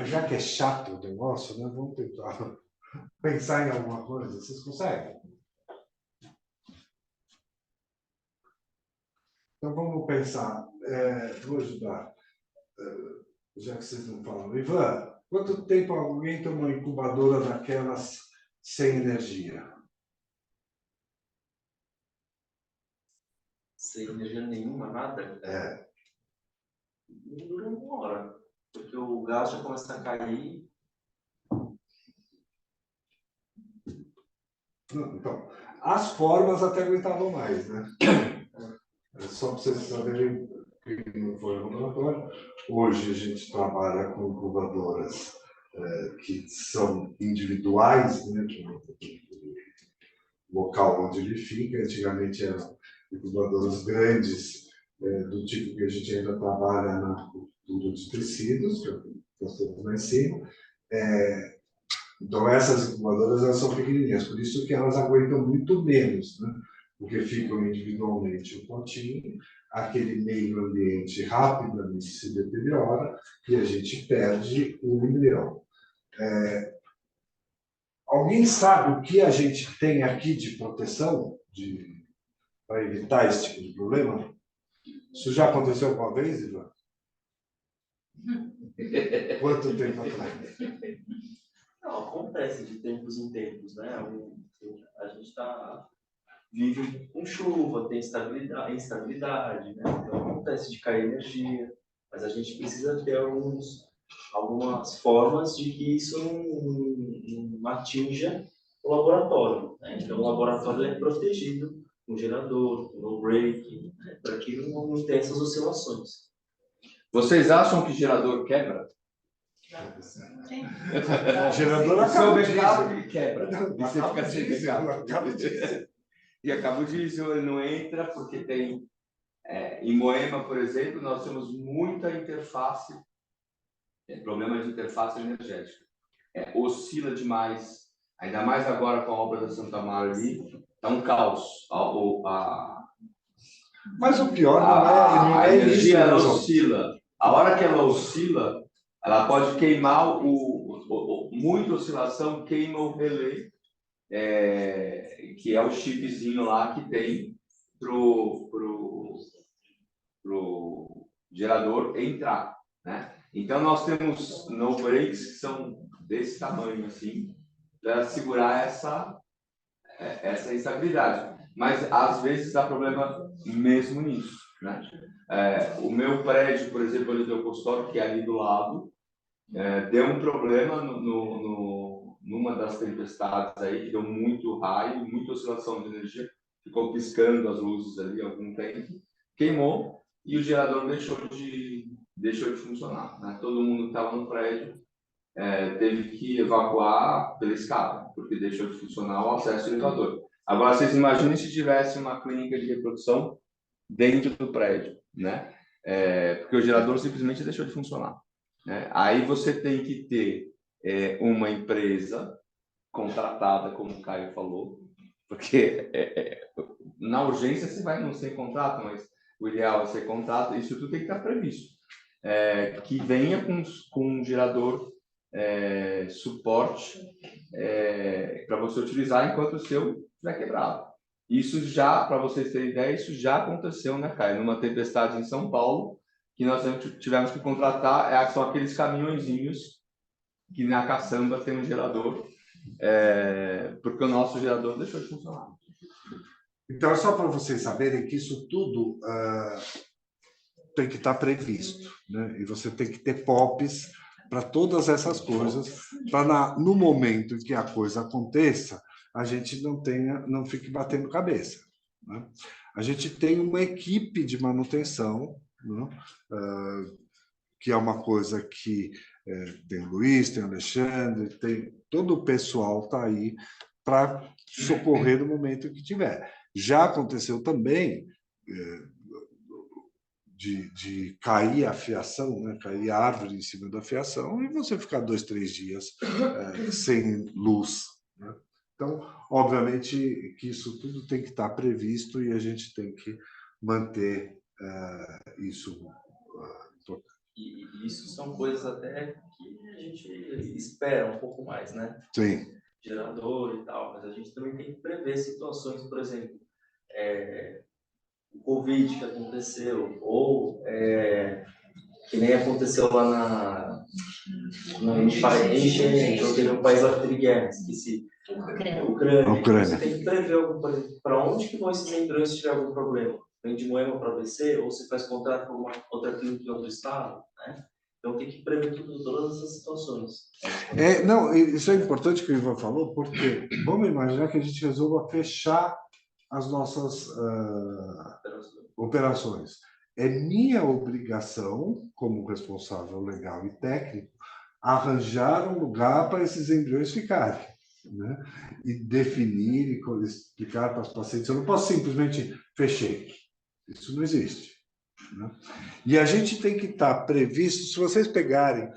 já que é chato o negócio, né? Vamos tentar pensar em alguma coisa. Vocês conseguem? Então vamos pensar. Vou ajudar, já que vocês não falam. Ivan, quanto tempo aguenta uma incubadora daquelas sem energia?
Sem energia nenhuma, nada? Não dura 1 hora, porque o gás já começa a cair.
Então, as formas até aguentavam mais, né? Só para vocês saberem que não foi no laboratório. Hoje a gente trabalha com incubadoras que são individuais, né? local onde ele fica. Antigamente eram incubadoras grandes, do tipo que a gente ainda trabalha na cultura de tecidos, que eu estou lá em cima. Então, essas incubadoras elas são pequenininhas, por isso que elas aguentam muito menos, né? Porque ficam individualmente o potinho, aquele meio ambiente rapidamente se deteriora e a gente perde o embrião. Alguém sabe o que a gente tem aqui de proteção para evitar esse tipo de problema? Isso já aconteceu alguma vez, Ivan? Quanto tempo atrás?
Não, acontece de tempos em tempos, né? A gente vive com chuva, tem instabilidade, né? Então acontece de cair energia, mas a gente precisa ter algumas formas de que isso não atinja o laboratório, né? Então o laboratório é protegido com gerador, com no break, né? Para que não tenha essas oscilações.
Vocês acham que gerador quebra?
Gerador
O seu
acaba
backup
diesel.
ele quebra. E você fica sem backup.
Acaba diesel.
E acaba o diesel, ele não entra porque tem... em Moema, por exemplo, nós temos muita interface, problema de interface energética. Oscila demais, ainda mais agora com a obra da Santa Maria ali, é um caos.
Mas o pior não
A
é
energia
isso,
ela
João.
oscila. A hora que ela oscila, ela pode queimar muita oscilação queima o relé, que é o chipzinho lá que tem pro gerador entrar, né? Então nós temos no breaks que são desse tamanho assim para segurar essa instabilidade. Mas às vezes dá problema mesmo nisso, né? O meu prédio, por exemplo, ali do consultório, que é ali do lado, deu um problema numa das tempestades aí, que deu muito raio, muita oscilação de energia, ficou piscando as luzes ali algum tempo, queimou e o gerador deixou de funcionar, né? Todo mundo que estava no prédio teve que evacuar pela escada, porque deixou de funcionar o acesso ao elevador. Agora, vocês imaginem se tivesse uma clínica de reprodução dentro do prédio, né? Porque o gerador simplesmente deixou de funcionar, né? Aí você tem que ter uma empresa contratada, como o Caio falou, porque na urgência você vai não ser contrato, mas o ideal é ser contrato. Isso tudo tem que estar previsto, que venha com um gerador suporte para você utilizar enquanto o seu estiver quebrado. Isso já, para vocês terem ideia, isso já aconteceu, né, Caio? Numa tempestade em São Paulo, que nós tivemos que contratar, são aqueles caminhõezinhos que na caçamba tem um gerador, porque o nosso gerador deixou de funcionar.
Então, é só para vocês saberem que isso tudo tem que estar previsto, né? E você tem que ter POPs para todas essas coisas, para no momento em que a coisa aconteça, a gente não fique batendo cabeça, né? A gente tem uma equipe de manutenção, né? Que é uma coisa que tem o Luiz, tem o Alexandre, tem todo o pessoal está aí para socorrer no momento que tiver. Já aconteceu também de cair a fiação, né? Cair a árvore em cima da fiação e você ficar 2, 3 dias sem luz, né? Então, obviamente que isso tudo tem que estar previsto e a gente tem que manter isso importante.
E isso são coisas até que a gente espera um pouco mais, né?
Sim.
Gerador e tal, mas a gente também tem que prever situações, por exemplo, o Covid que aconteceu, ou que nem aconteceu lá no país, ou teve um país lá que teve guerra, esqueci. Ucrânia. Você tem que prever, por exemplo, para onde que vão esses embriões se tiver algum problema. Vem de Moema para ABC, ou você faz contrato com alguma outra clínica de outro estado, né? Então tem que prever todas essas situações.
Não, isso é importante que o Ivan falou, porque vamos imaginar que a gente resolva fechar as nossas operações. É minha obrigação, como responsável legal e técnico, arranjar um lugar para esses embriões ficarem. né? E definir e explicar para os pacientes. Eu não posso simplesmente fechei. Isso não existe, né? E a gente tem que estar previsto. Se vocês pegarem,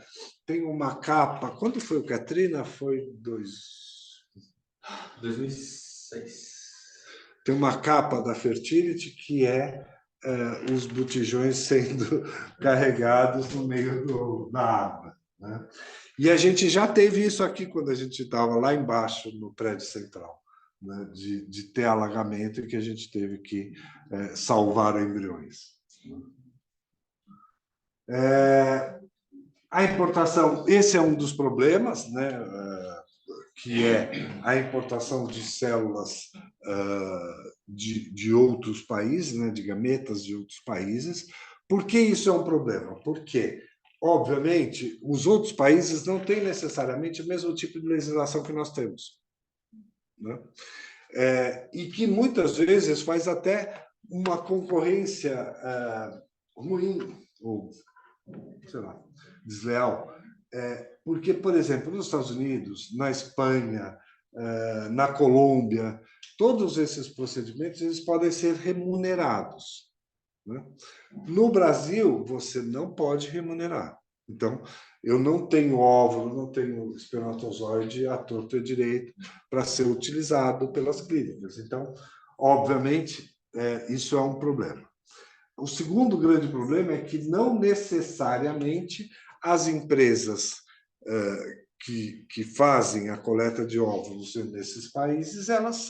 tem uma capa. Quando foi o Katrina? Foi
2006.
Tem uma capa da Fertility que é os botijões sendo carregados no meio da água, né? E a gente já teve isso aqui quando a gente estava lá embaixo no prédio central, né? De ter alagamento e que a gente teve que salvar embriões. A importação, esse é um dos problemas, né? Que é a importação de células de outros países, né? De gametas de outros países. Por que isso é um problema? Porque, obviamente, os outros países não têm necessariamente o mesmo tipo de legislação que nós temos, né? E que muitas vezes faz até uma concorrência ruim, ou, sei lá, desleal. Porque, por exemplo, nos Estados Unidos, na Espanha, na Colômbia, todos esses procedimentos eles podem ser remunerados, né? No Brasil, você não pode remunerar. Então, eu não tenho óvulo, não tenho espermatozoide à torta e à direito para ser utilizado pelas clínicas. Então, obviamente, isso é um problema. O segundo grande problema é que não necessariamente as empresas que fazem a coleta de óvulos nesses países, elas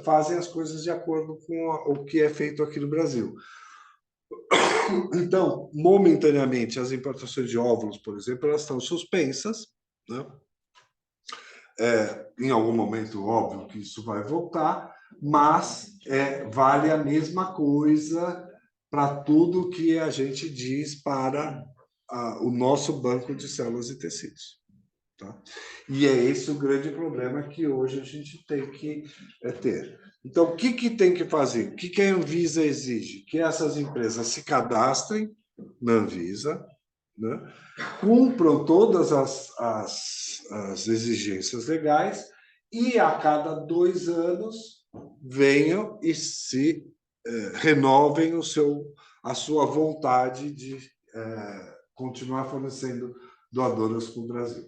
fazem as coisas de acordo com o que é feito aqui no Brasil. Então, momentaneamente, as importações de óvulos, por exemplo, elas estão suspensas, né? Em algum momento, óbvio que isso vai voltar, mas vale a mesma coisa para tudo que a gente diz para o nosso banco de células e tecidos, tá? E é esse o grande problema que hoje a gente tem que ter. Então, o que tem que fazer? O que a Anvisa exige? Que essas empresas se cadastrem na Anvisa, né? Cumpram todas as exigências legais e, a cada 2 anos, venham e se renovem a sua vontade de continuar fornecendo doadoras para o Brasil,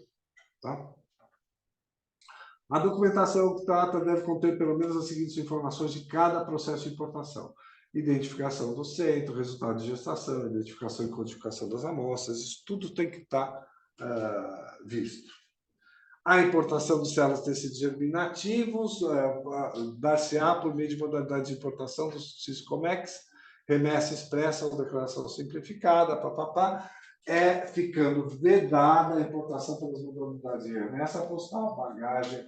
tá? A documentação que trata deve conter pelo menos as seguintes informações de cada processo de importação: identificação do centro, resultado de gestação, identificação e codificação das amostras. Isso tudo tem que estar visto. A importação de células, tecidos germinativos dar-se-á por meio de modalidade de importação do Siscomex, remessa expressa ou declaração simplificada, ficando vedada a importação pelas modalidades de remessa postal, bagagem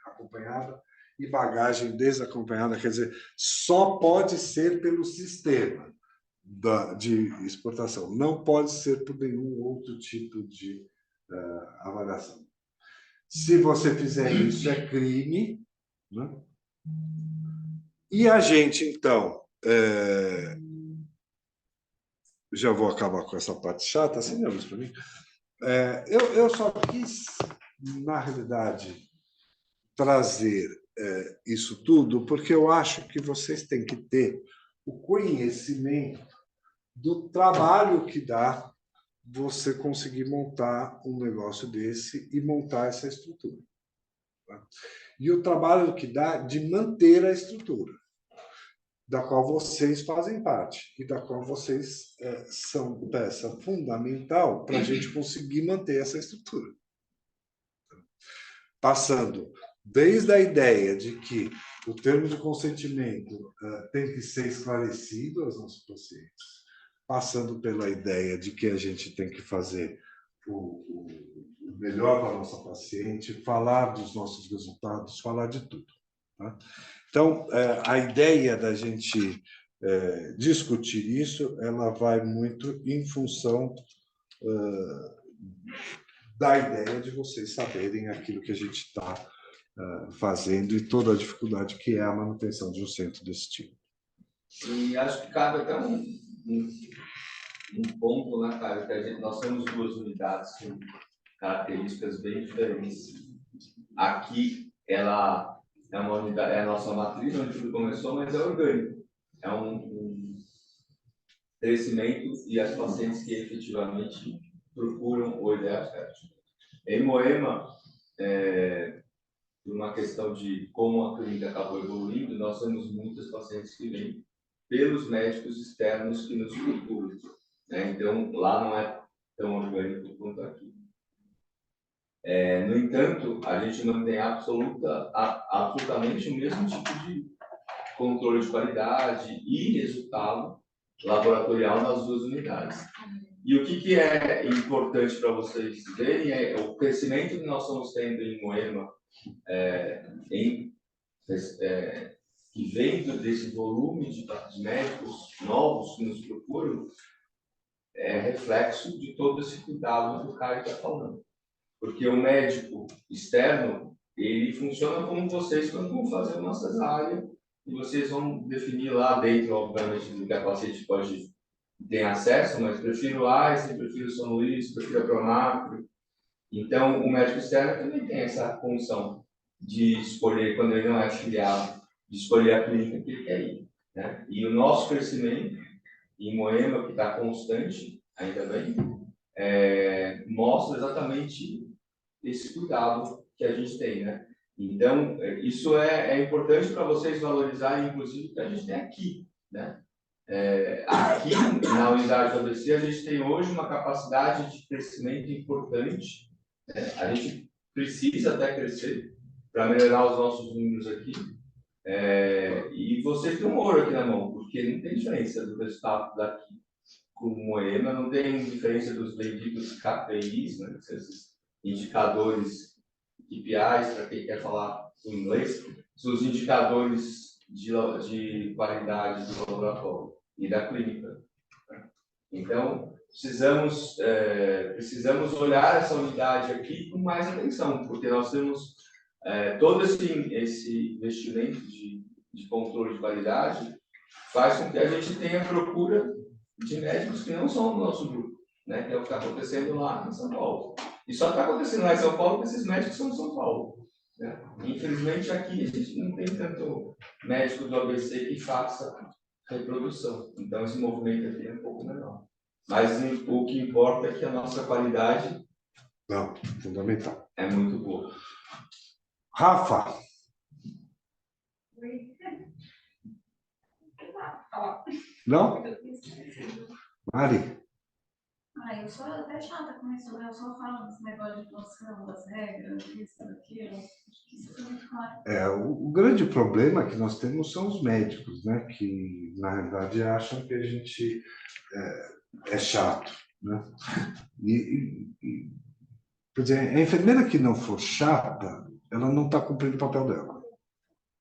acompanhada e bagagem desacompanhada. Quer dizer, só pode ser pelo sistema de exportação, não pode ser por nenhum outro tipo de avaliação. Se você fizer isso, é crime, né? E a gente, então, já vou acabar com essa parte chata, assim, não, para mim. Eu só quis, na realidade, trazer isso tudo porque eu acho que vocês têm que ter o conhecimento do trabalho que dá você conseguir montar um negócio desse e montar essa estrutura, tá? E o trabalho que dá de manter a estrutura, da qual vocês fazem parte e da qual vocês são peça fundamental para a gente conseguir manter essa estrutura. Passando desde a ideia de que o termo de consentimento tem que ser esclarecido aos nossos pacientes, passando pela ideia de que a gente tem que fazer o melhor para a nossa paciente, falar dos nossos resultados, falar de tudo, tá? Então, a ideia da gente discutir isso, ela vai muito em função da ideia de vocês saberem aquilo que a gente está fazendo e toda a dificuldade que é a manutenção de um centro desse tipo.
E acho que cabe até um ponto, né, cara, que nós temos 2 unidades com características bem diferentes Aqui, ela é uma unidade, é a nossa matriz, onde tudo começou, mas é orgânico. É um crescimento e as pacientes que efetivamente procuram o ideal fértil. Em Moema, por uma questão de como a clínica acabou evoluindo, nós temos muitas pacientes que vêm pelos médicos externos que nos procuram, né? Então, lá não é tão orgânico quanto aqui. No entanto, a gente mantém absolutamente o mesmo tipo de controle de qualidade e resultado laboratorial nas duas unidades. E o que é importante para vocês verem é o crescimento que nós estamos tendo em Moema, que vem desse volume de médicos novos que nos procuram, é reflexo de todo esse cuidado que o Caio está falando. Porque o médico externo, ele funciona como vocês quando vão fazer uma cesárea, e vocês vão definir lá dentro, obviamente, do que a paciente pode ter acesso, mas prefiro Einstein, prefiro São Luís, prefiro a Pronacre. Então, o médico externo também tem essa função de escolher, quando ele não é afiliado, de escolher a clínica que ele quer ir, né? E o nosso crescimento em Moema, que está constante, ainda bem, mostra exatamente esse cuidado que a gente tem, né? Então, isso é importante para vocês valorizarem, inclusive, o que a gente tem aqui, né? Aqui, na unidade do ABC, a gente tem hoje uma capacidade de crescimento importante, né? A gente precisa até crescer para melhorar os nossos números aqui. E vocês têm um ouro aqui na mão, porque não tem diferença do resultado daqui com Moema, não tem diferença dos benditos KPIs, né? Esses indicadores KPIs, para quem quer falar em inglês, são os indicadores de qualidade do laboratório e da clínica. Então, precisamos olhar essa unidade aqui com mais atenção, porque nós temos todo esse investimento de controle de qualidade faz com que a gente tenha procura de médicos que não são do nosso grupo, né? Que é o que está acontecendo lá em São Paulo. E só está acontecendo lá em São Paulo porque esses médicos são de São Paulo, né? Infelizmente, aqui a gente não tem tanto médico do ABC que faça reprodução. Então, esse movimento aqui é um pouco menor. Mas o que importa é que a nossa qualidade
fundamental.
É muito boa.
Rafa. Não? Mari.
Eu sou até chata com isso, né? Eu só falo desse negócio de noção, das regras, isso, daquilo. Acho que isso é muito claro.
O grande problema que nós temos são os médicos, né? Que, na realidade, acham que a gente é chato, né? Quer dizer, a enfermeira que não for chata, ela não está cumprindo o papel dela.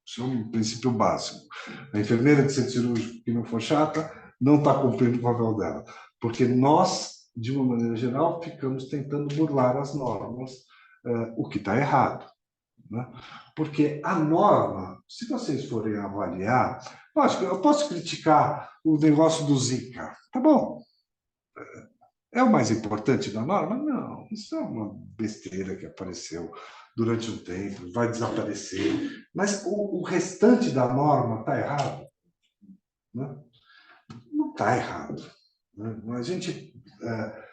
Isso é um princípio básico. A enfermeira de centro cirúrgico que não for chata não está cumprindo o papel dela. Porque nós, de uma maneira geral, ficamos tentando burlar as normas, o que está errado, né? Porque a norma, se vocês forem avaliar, lógico, eu posso criticar o negócio do Zika, tá bom. É o mais importante da norma? Não, isso é uma besteira que apareceu durante um tempo, vai desaparecer. Mas o restante da norma está errado? Né? Não está errado. Né?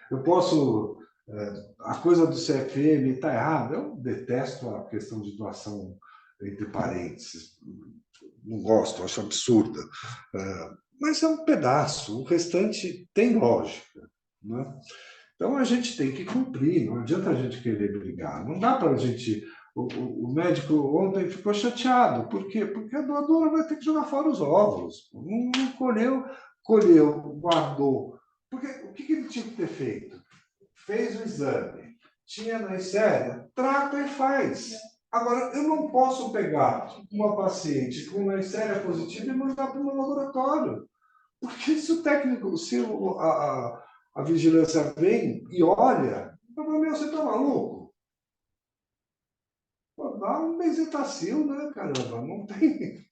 Eu posso... a coisa do CFM está errada? Eu detesto a questão de doação entre parênteses. Não gosto, acho absurda. Mas é um pedaço, o restante tem lógica. Né? Então, a gente tem que cumprir, não adianta a gente querer brigar. Não dá para a gente... O médico ontem ficou chateado. Por quê? Porque a doadora vai ter que jogar fora os óvulos. Não colheu, guardou. Porque o que ele tinha que ter feito? Fez o exame, tinha na séria, trata e faz. Agora, eu não posso pegar uma paciente com uma séria positiva e mandar para o meu laboratório. Porque se o técnico, se a vigilância vem e olha, você está maluco? Pô, dá um benzetacil, né, caramba? Não tem...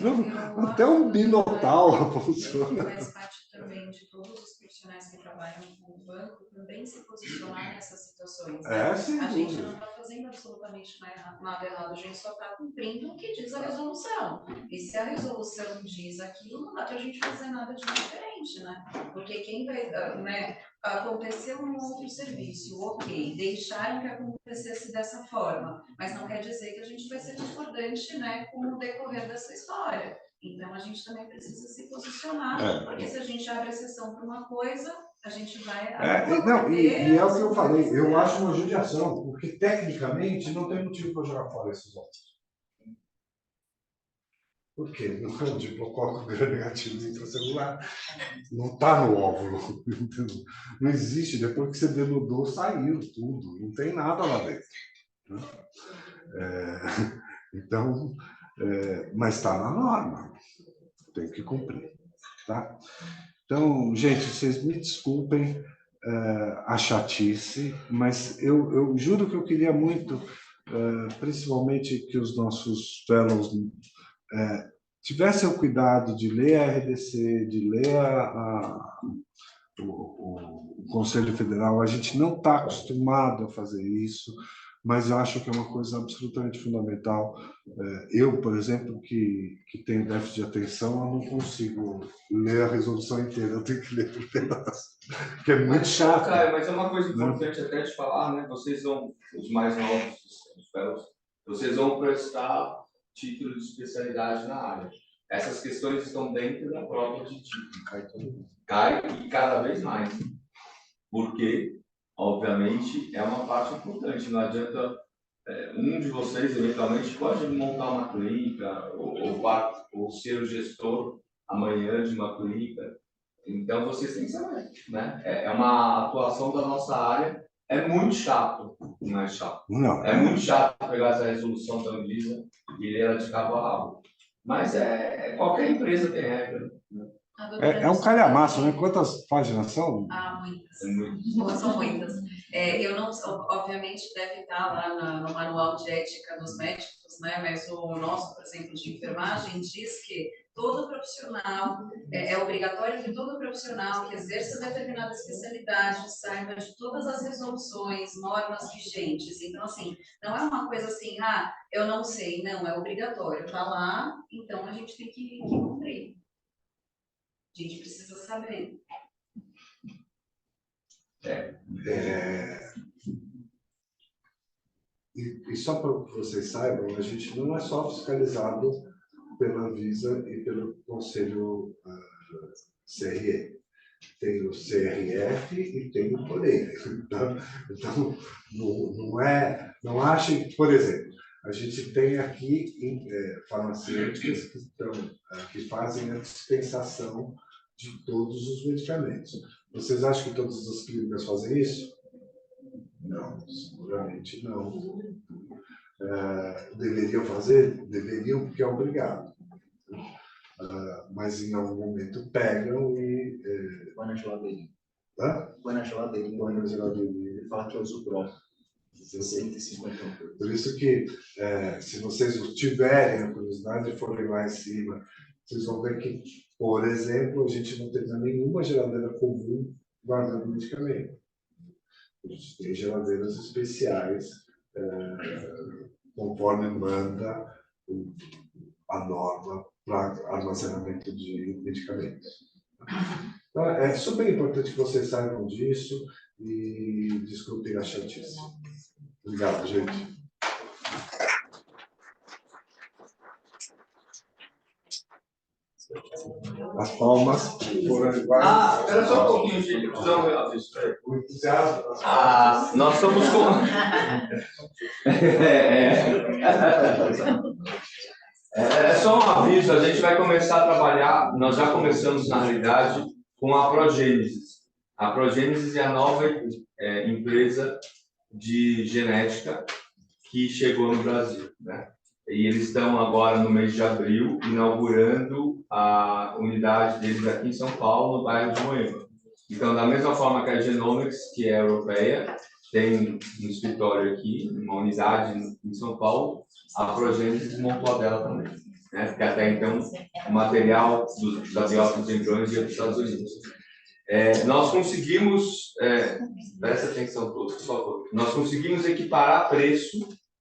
Não, até um binotal funciona.
Faz parte também de todos os profissionais que trabalham com o banco também se posicionar nessas situações.
Sem
A gente
dúvida.
não está fazendo absolutamente nada errado, a gente só está cumprindo o que diz a resolução. E se a resolução diz aquilo, não dá para a gente fazer nada de diferente, né? Porque quem vai, né, aconteceu um outro serviço, ok, deixaram que acontecesse dessa forma, mas não quer dizer que a gente vai ser discordante, né, com o decorrer dessa história. Então, a gente também precisa se posicionar, porque se a gente abre exceção para uma coisa, a gente vai...
Não, e é o que eu falei, eu acho uma judiação, porque tecnicamente não tem motivo para jogar fora esses óculos. Por quê? No diplococo gram-negativo intracelular não está no óvulo, entendeu? Não existe, depois que você denudou, saiu tudo, não tem nada lá dentro. Né? Então, mas está na norma, tem que cumprir. Tá? Então, gente, vocês me desculpem a chatice, mas eu juro que eu queria muito, principalmente que os nossos fellows tivessem o cuidado de ler a RDC, de ler o Conselho Federal. A gente não está acostumado a fazer isso, mas eu acho que é uma coisa absolutamente fundamental. Eu, por exemplo, que tenho déficit de atenção, eu não consigo ler a resolução inteira, eu tenho que ler por pedaço, que é muito chato.
Caio, mas é uma coisa importante até de falar, né? Vocês vão, os mais novos, os fellows, vocês vão prestar título de especialidade na área. Essas questões estão dentro da prova de título. Cai e cada vez mais. Porque, obviamente, é uma parte importante. Não adianta um de vocês, eventualmente, pode montar uma clínica ou ser o gestor amanhã de uma clínica. Então, vocês têm que saber. Né? É uma atuação da nossa área. É muito chato, não é chato.
Não.
É muito chato pegar essa resolução da Anvisa e ler ela de cabo a rabo. Mas qualquer empresa tem regra. Né?
É um calhamaço, né? Quantas páginas são?
Muitas. São muitas. Eu não, obviamente, deve estar lá no manual de ética dos médicos, né? Mas o nosso, por exemplo, de enfermagem diz que todo profissional, é obrigatório que todo profissional que exerça determinada especialidade saiba de todas as resoluções, normas vigentes. Então, assim, não é uma coisa assim, eu não sei, não, é obrigatório. Está lá, então a gente tem que cumprir. A gente precisa saber.
E só para que vocês saibam, a gente não é só fiscalizado pela Anvisa e pelo Conselho CRE. Tem o CRF e tem o CONEI. Então, não achem que, por exemplo, a gente tem aqui farmacêuticas que fazem a dispensação de todos os medicamentos. Vocês acham que todas as clínicas fazem isso? Não, seguramente não. Deveriam fazer? Deveriam, porque é obrigado. Mas em algum momento pegam e...
Põe na geladeirinha.
Hã?
Põe na geladeirinha.
Põe na geladeirinha.
Ele fala que é o Zupró. 150.
Por isso que, se vocês tiverem a curiosidade e forem lá em cima, vocês vão ver que, por exemplo, a gente não tem nenhuma geladeira comum guardando medicamento. A gente tem geladeiras especiais, conforme manda a norma para armazenamento de medicamentos. Então, é super importante que vocês saibam disso e desculpem a chatice. Obrigado, gente. As palmas foram iguais.
Espera só um pouquinho, gente.
O entusiasmo.
Nós somos É só um aviso, a gente vai começar a trabalhar, nós já começamos, na realidade, com a Progênesis. A Progênesis é a nova empresa de genética que chegou no Brasil, né? E eles estão agora, no mês de abril, inaugurando a unidade deles aqui em São Paulo, no bairro de Moema. Então, da mesma forma que a Genomics, que é europeia, tem um escritório aqui, uma unidade em São Paulo, a Progênesis montou a dela também, né? Porque até então o material da biópsia dos embriões ia para os Estados Unidos. Nós conseguimos, presta atenção todos, por favor, nós conseguimos equiparar preço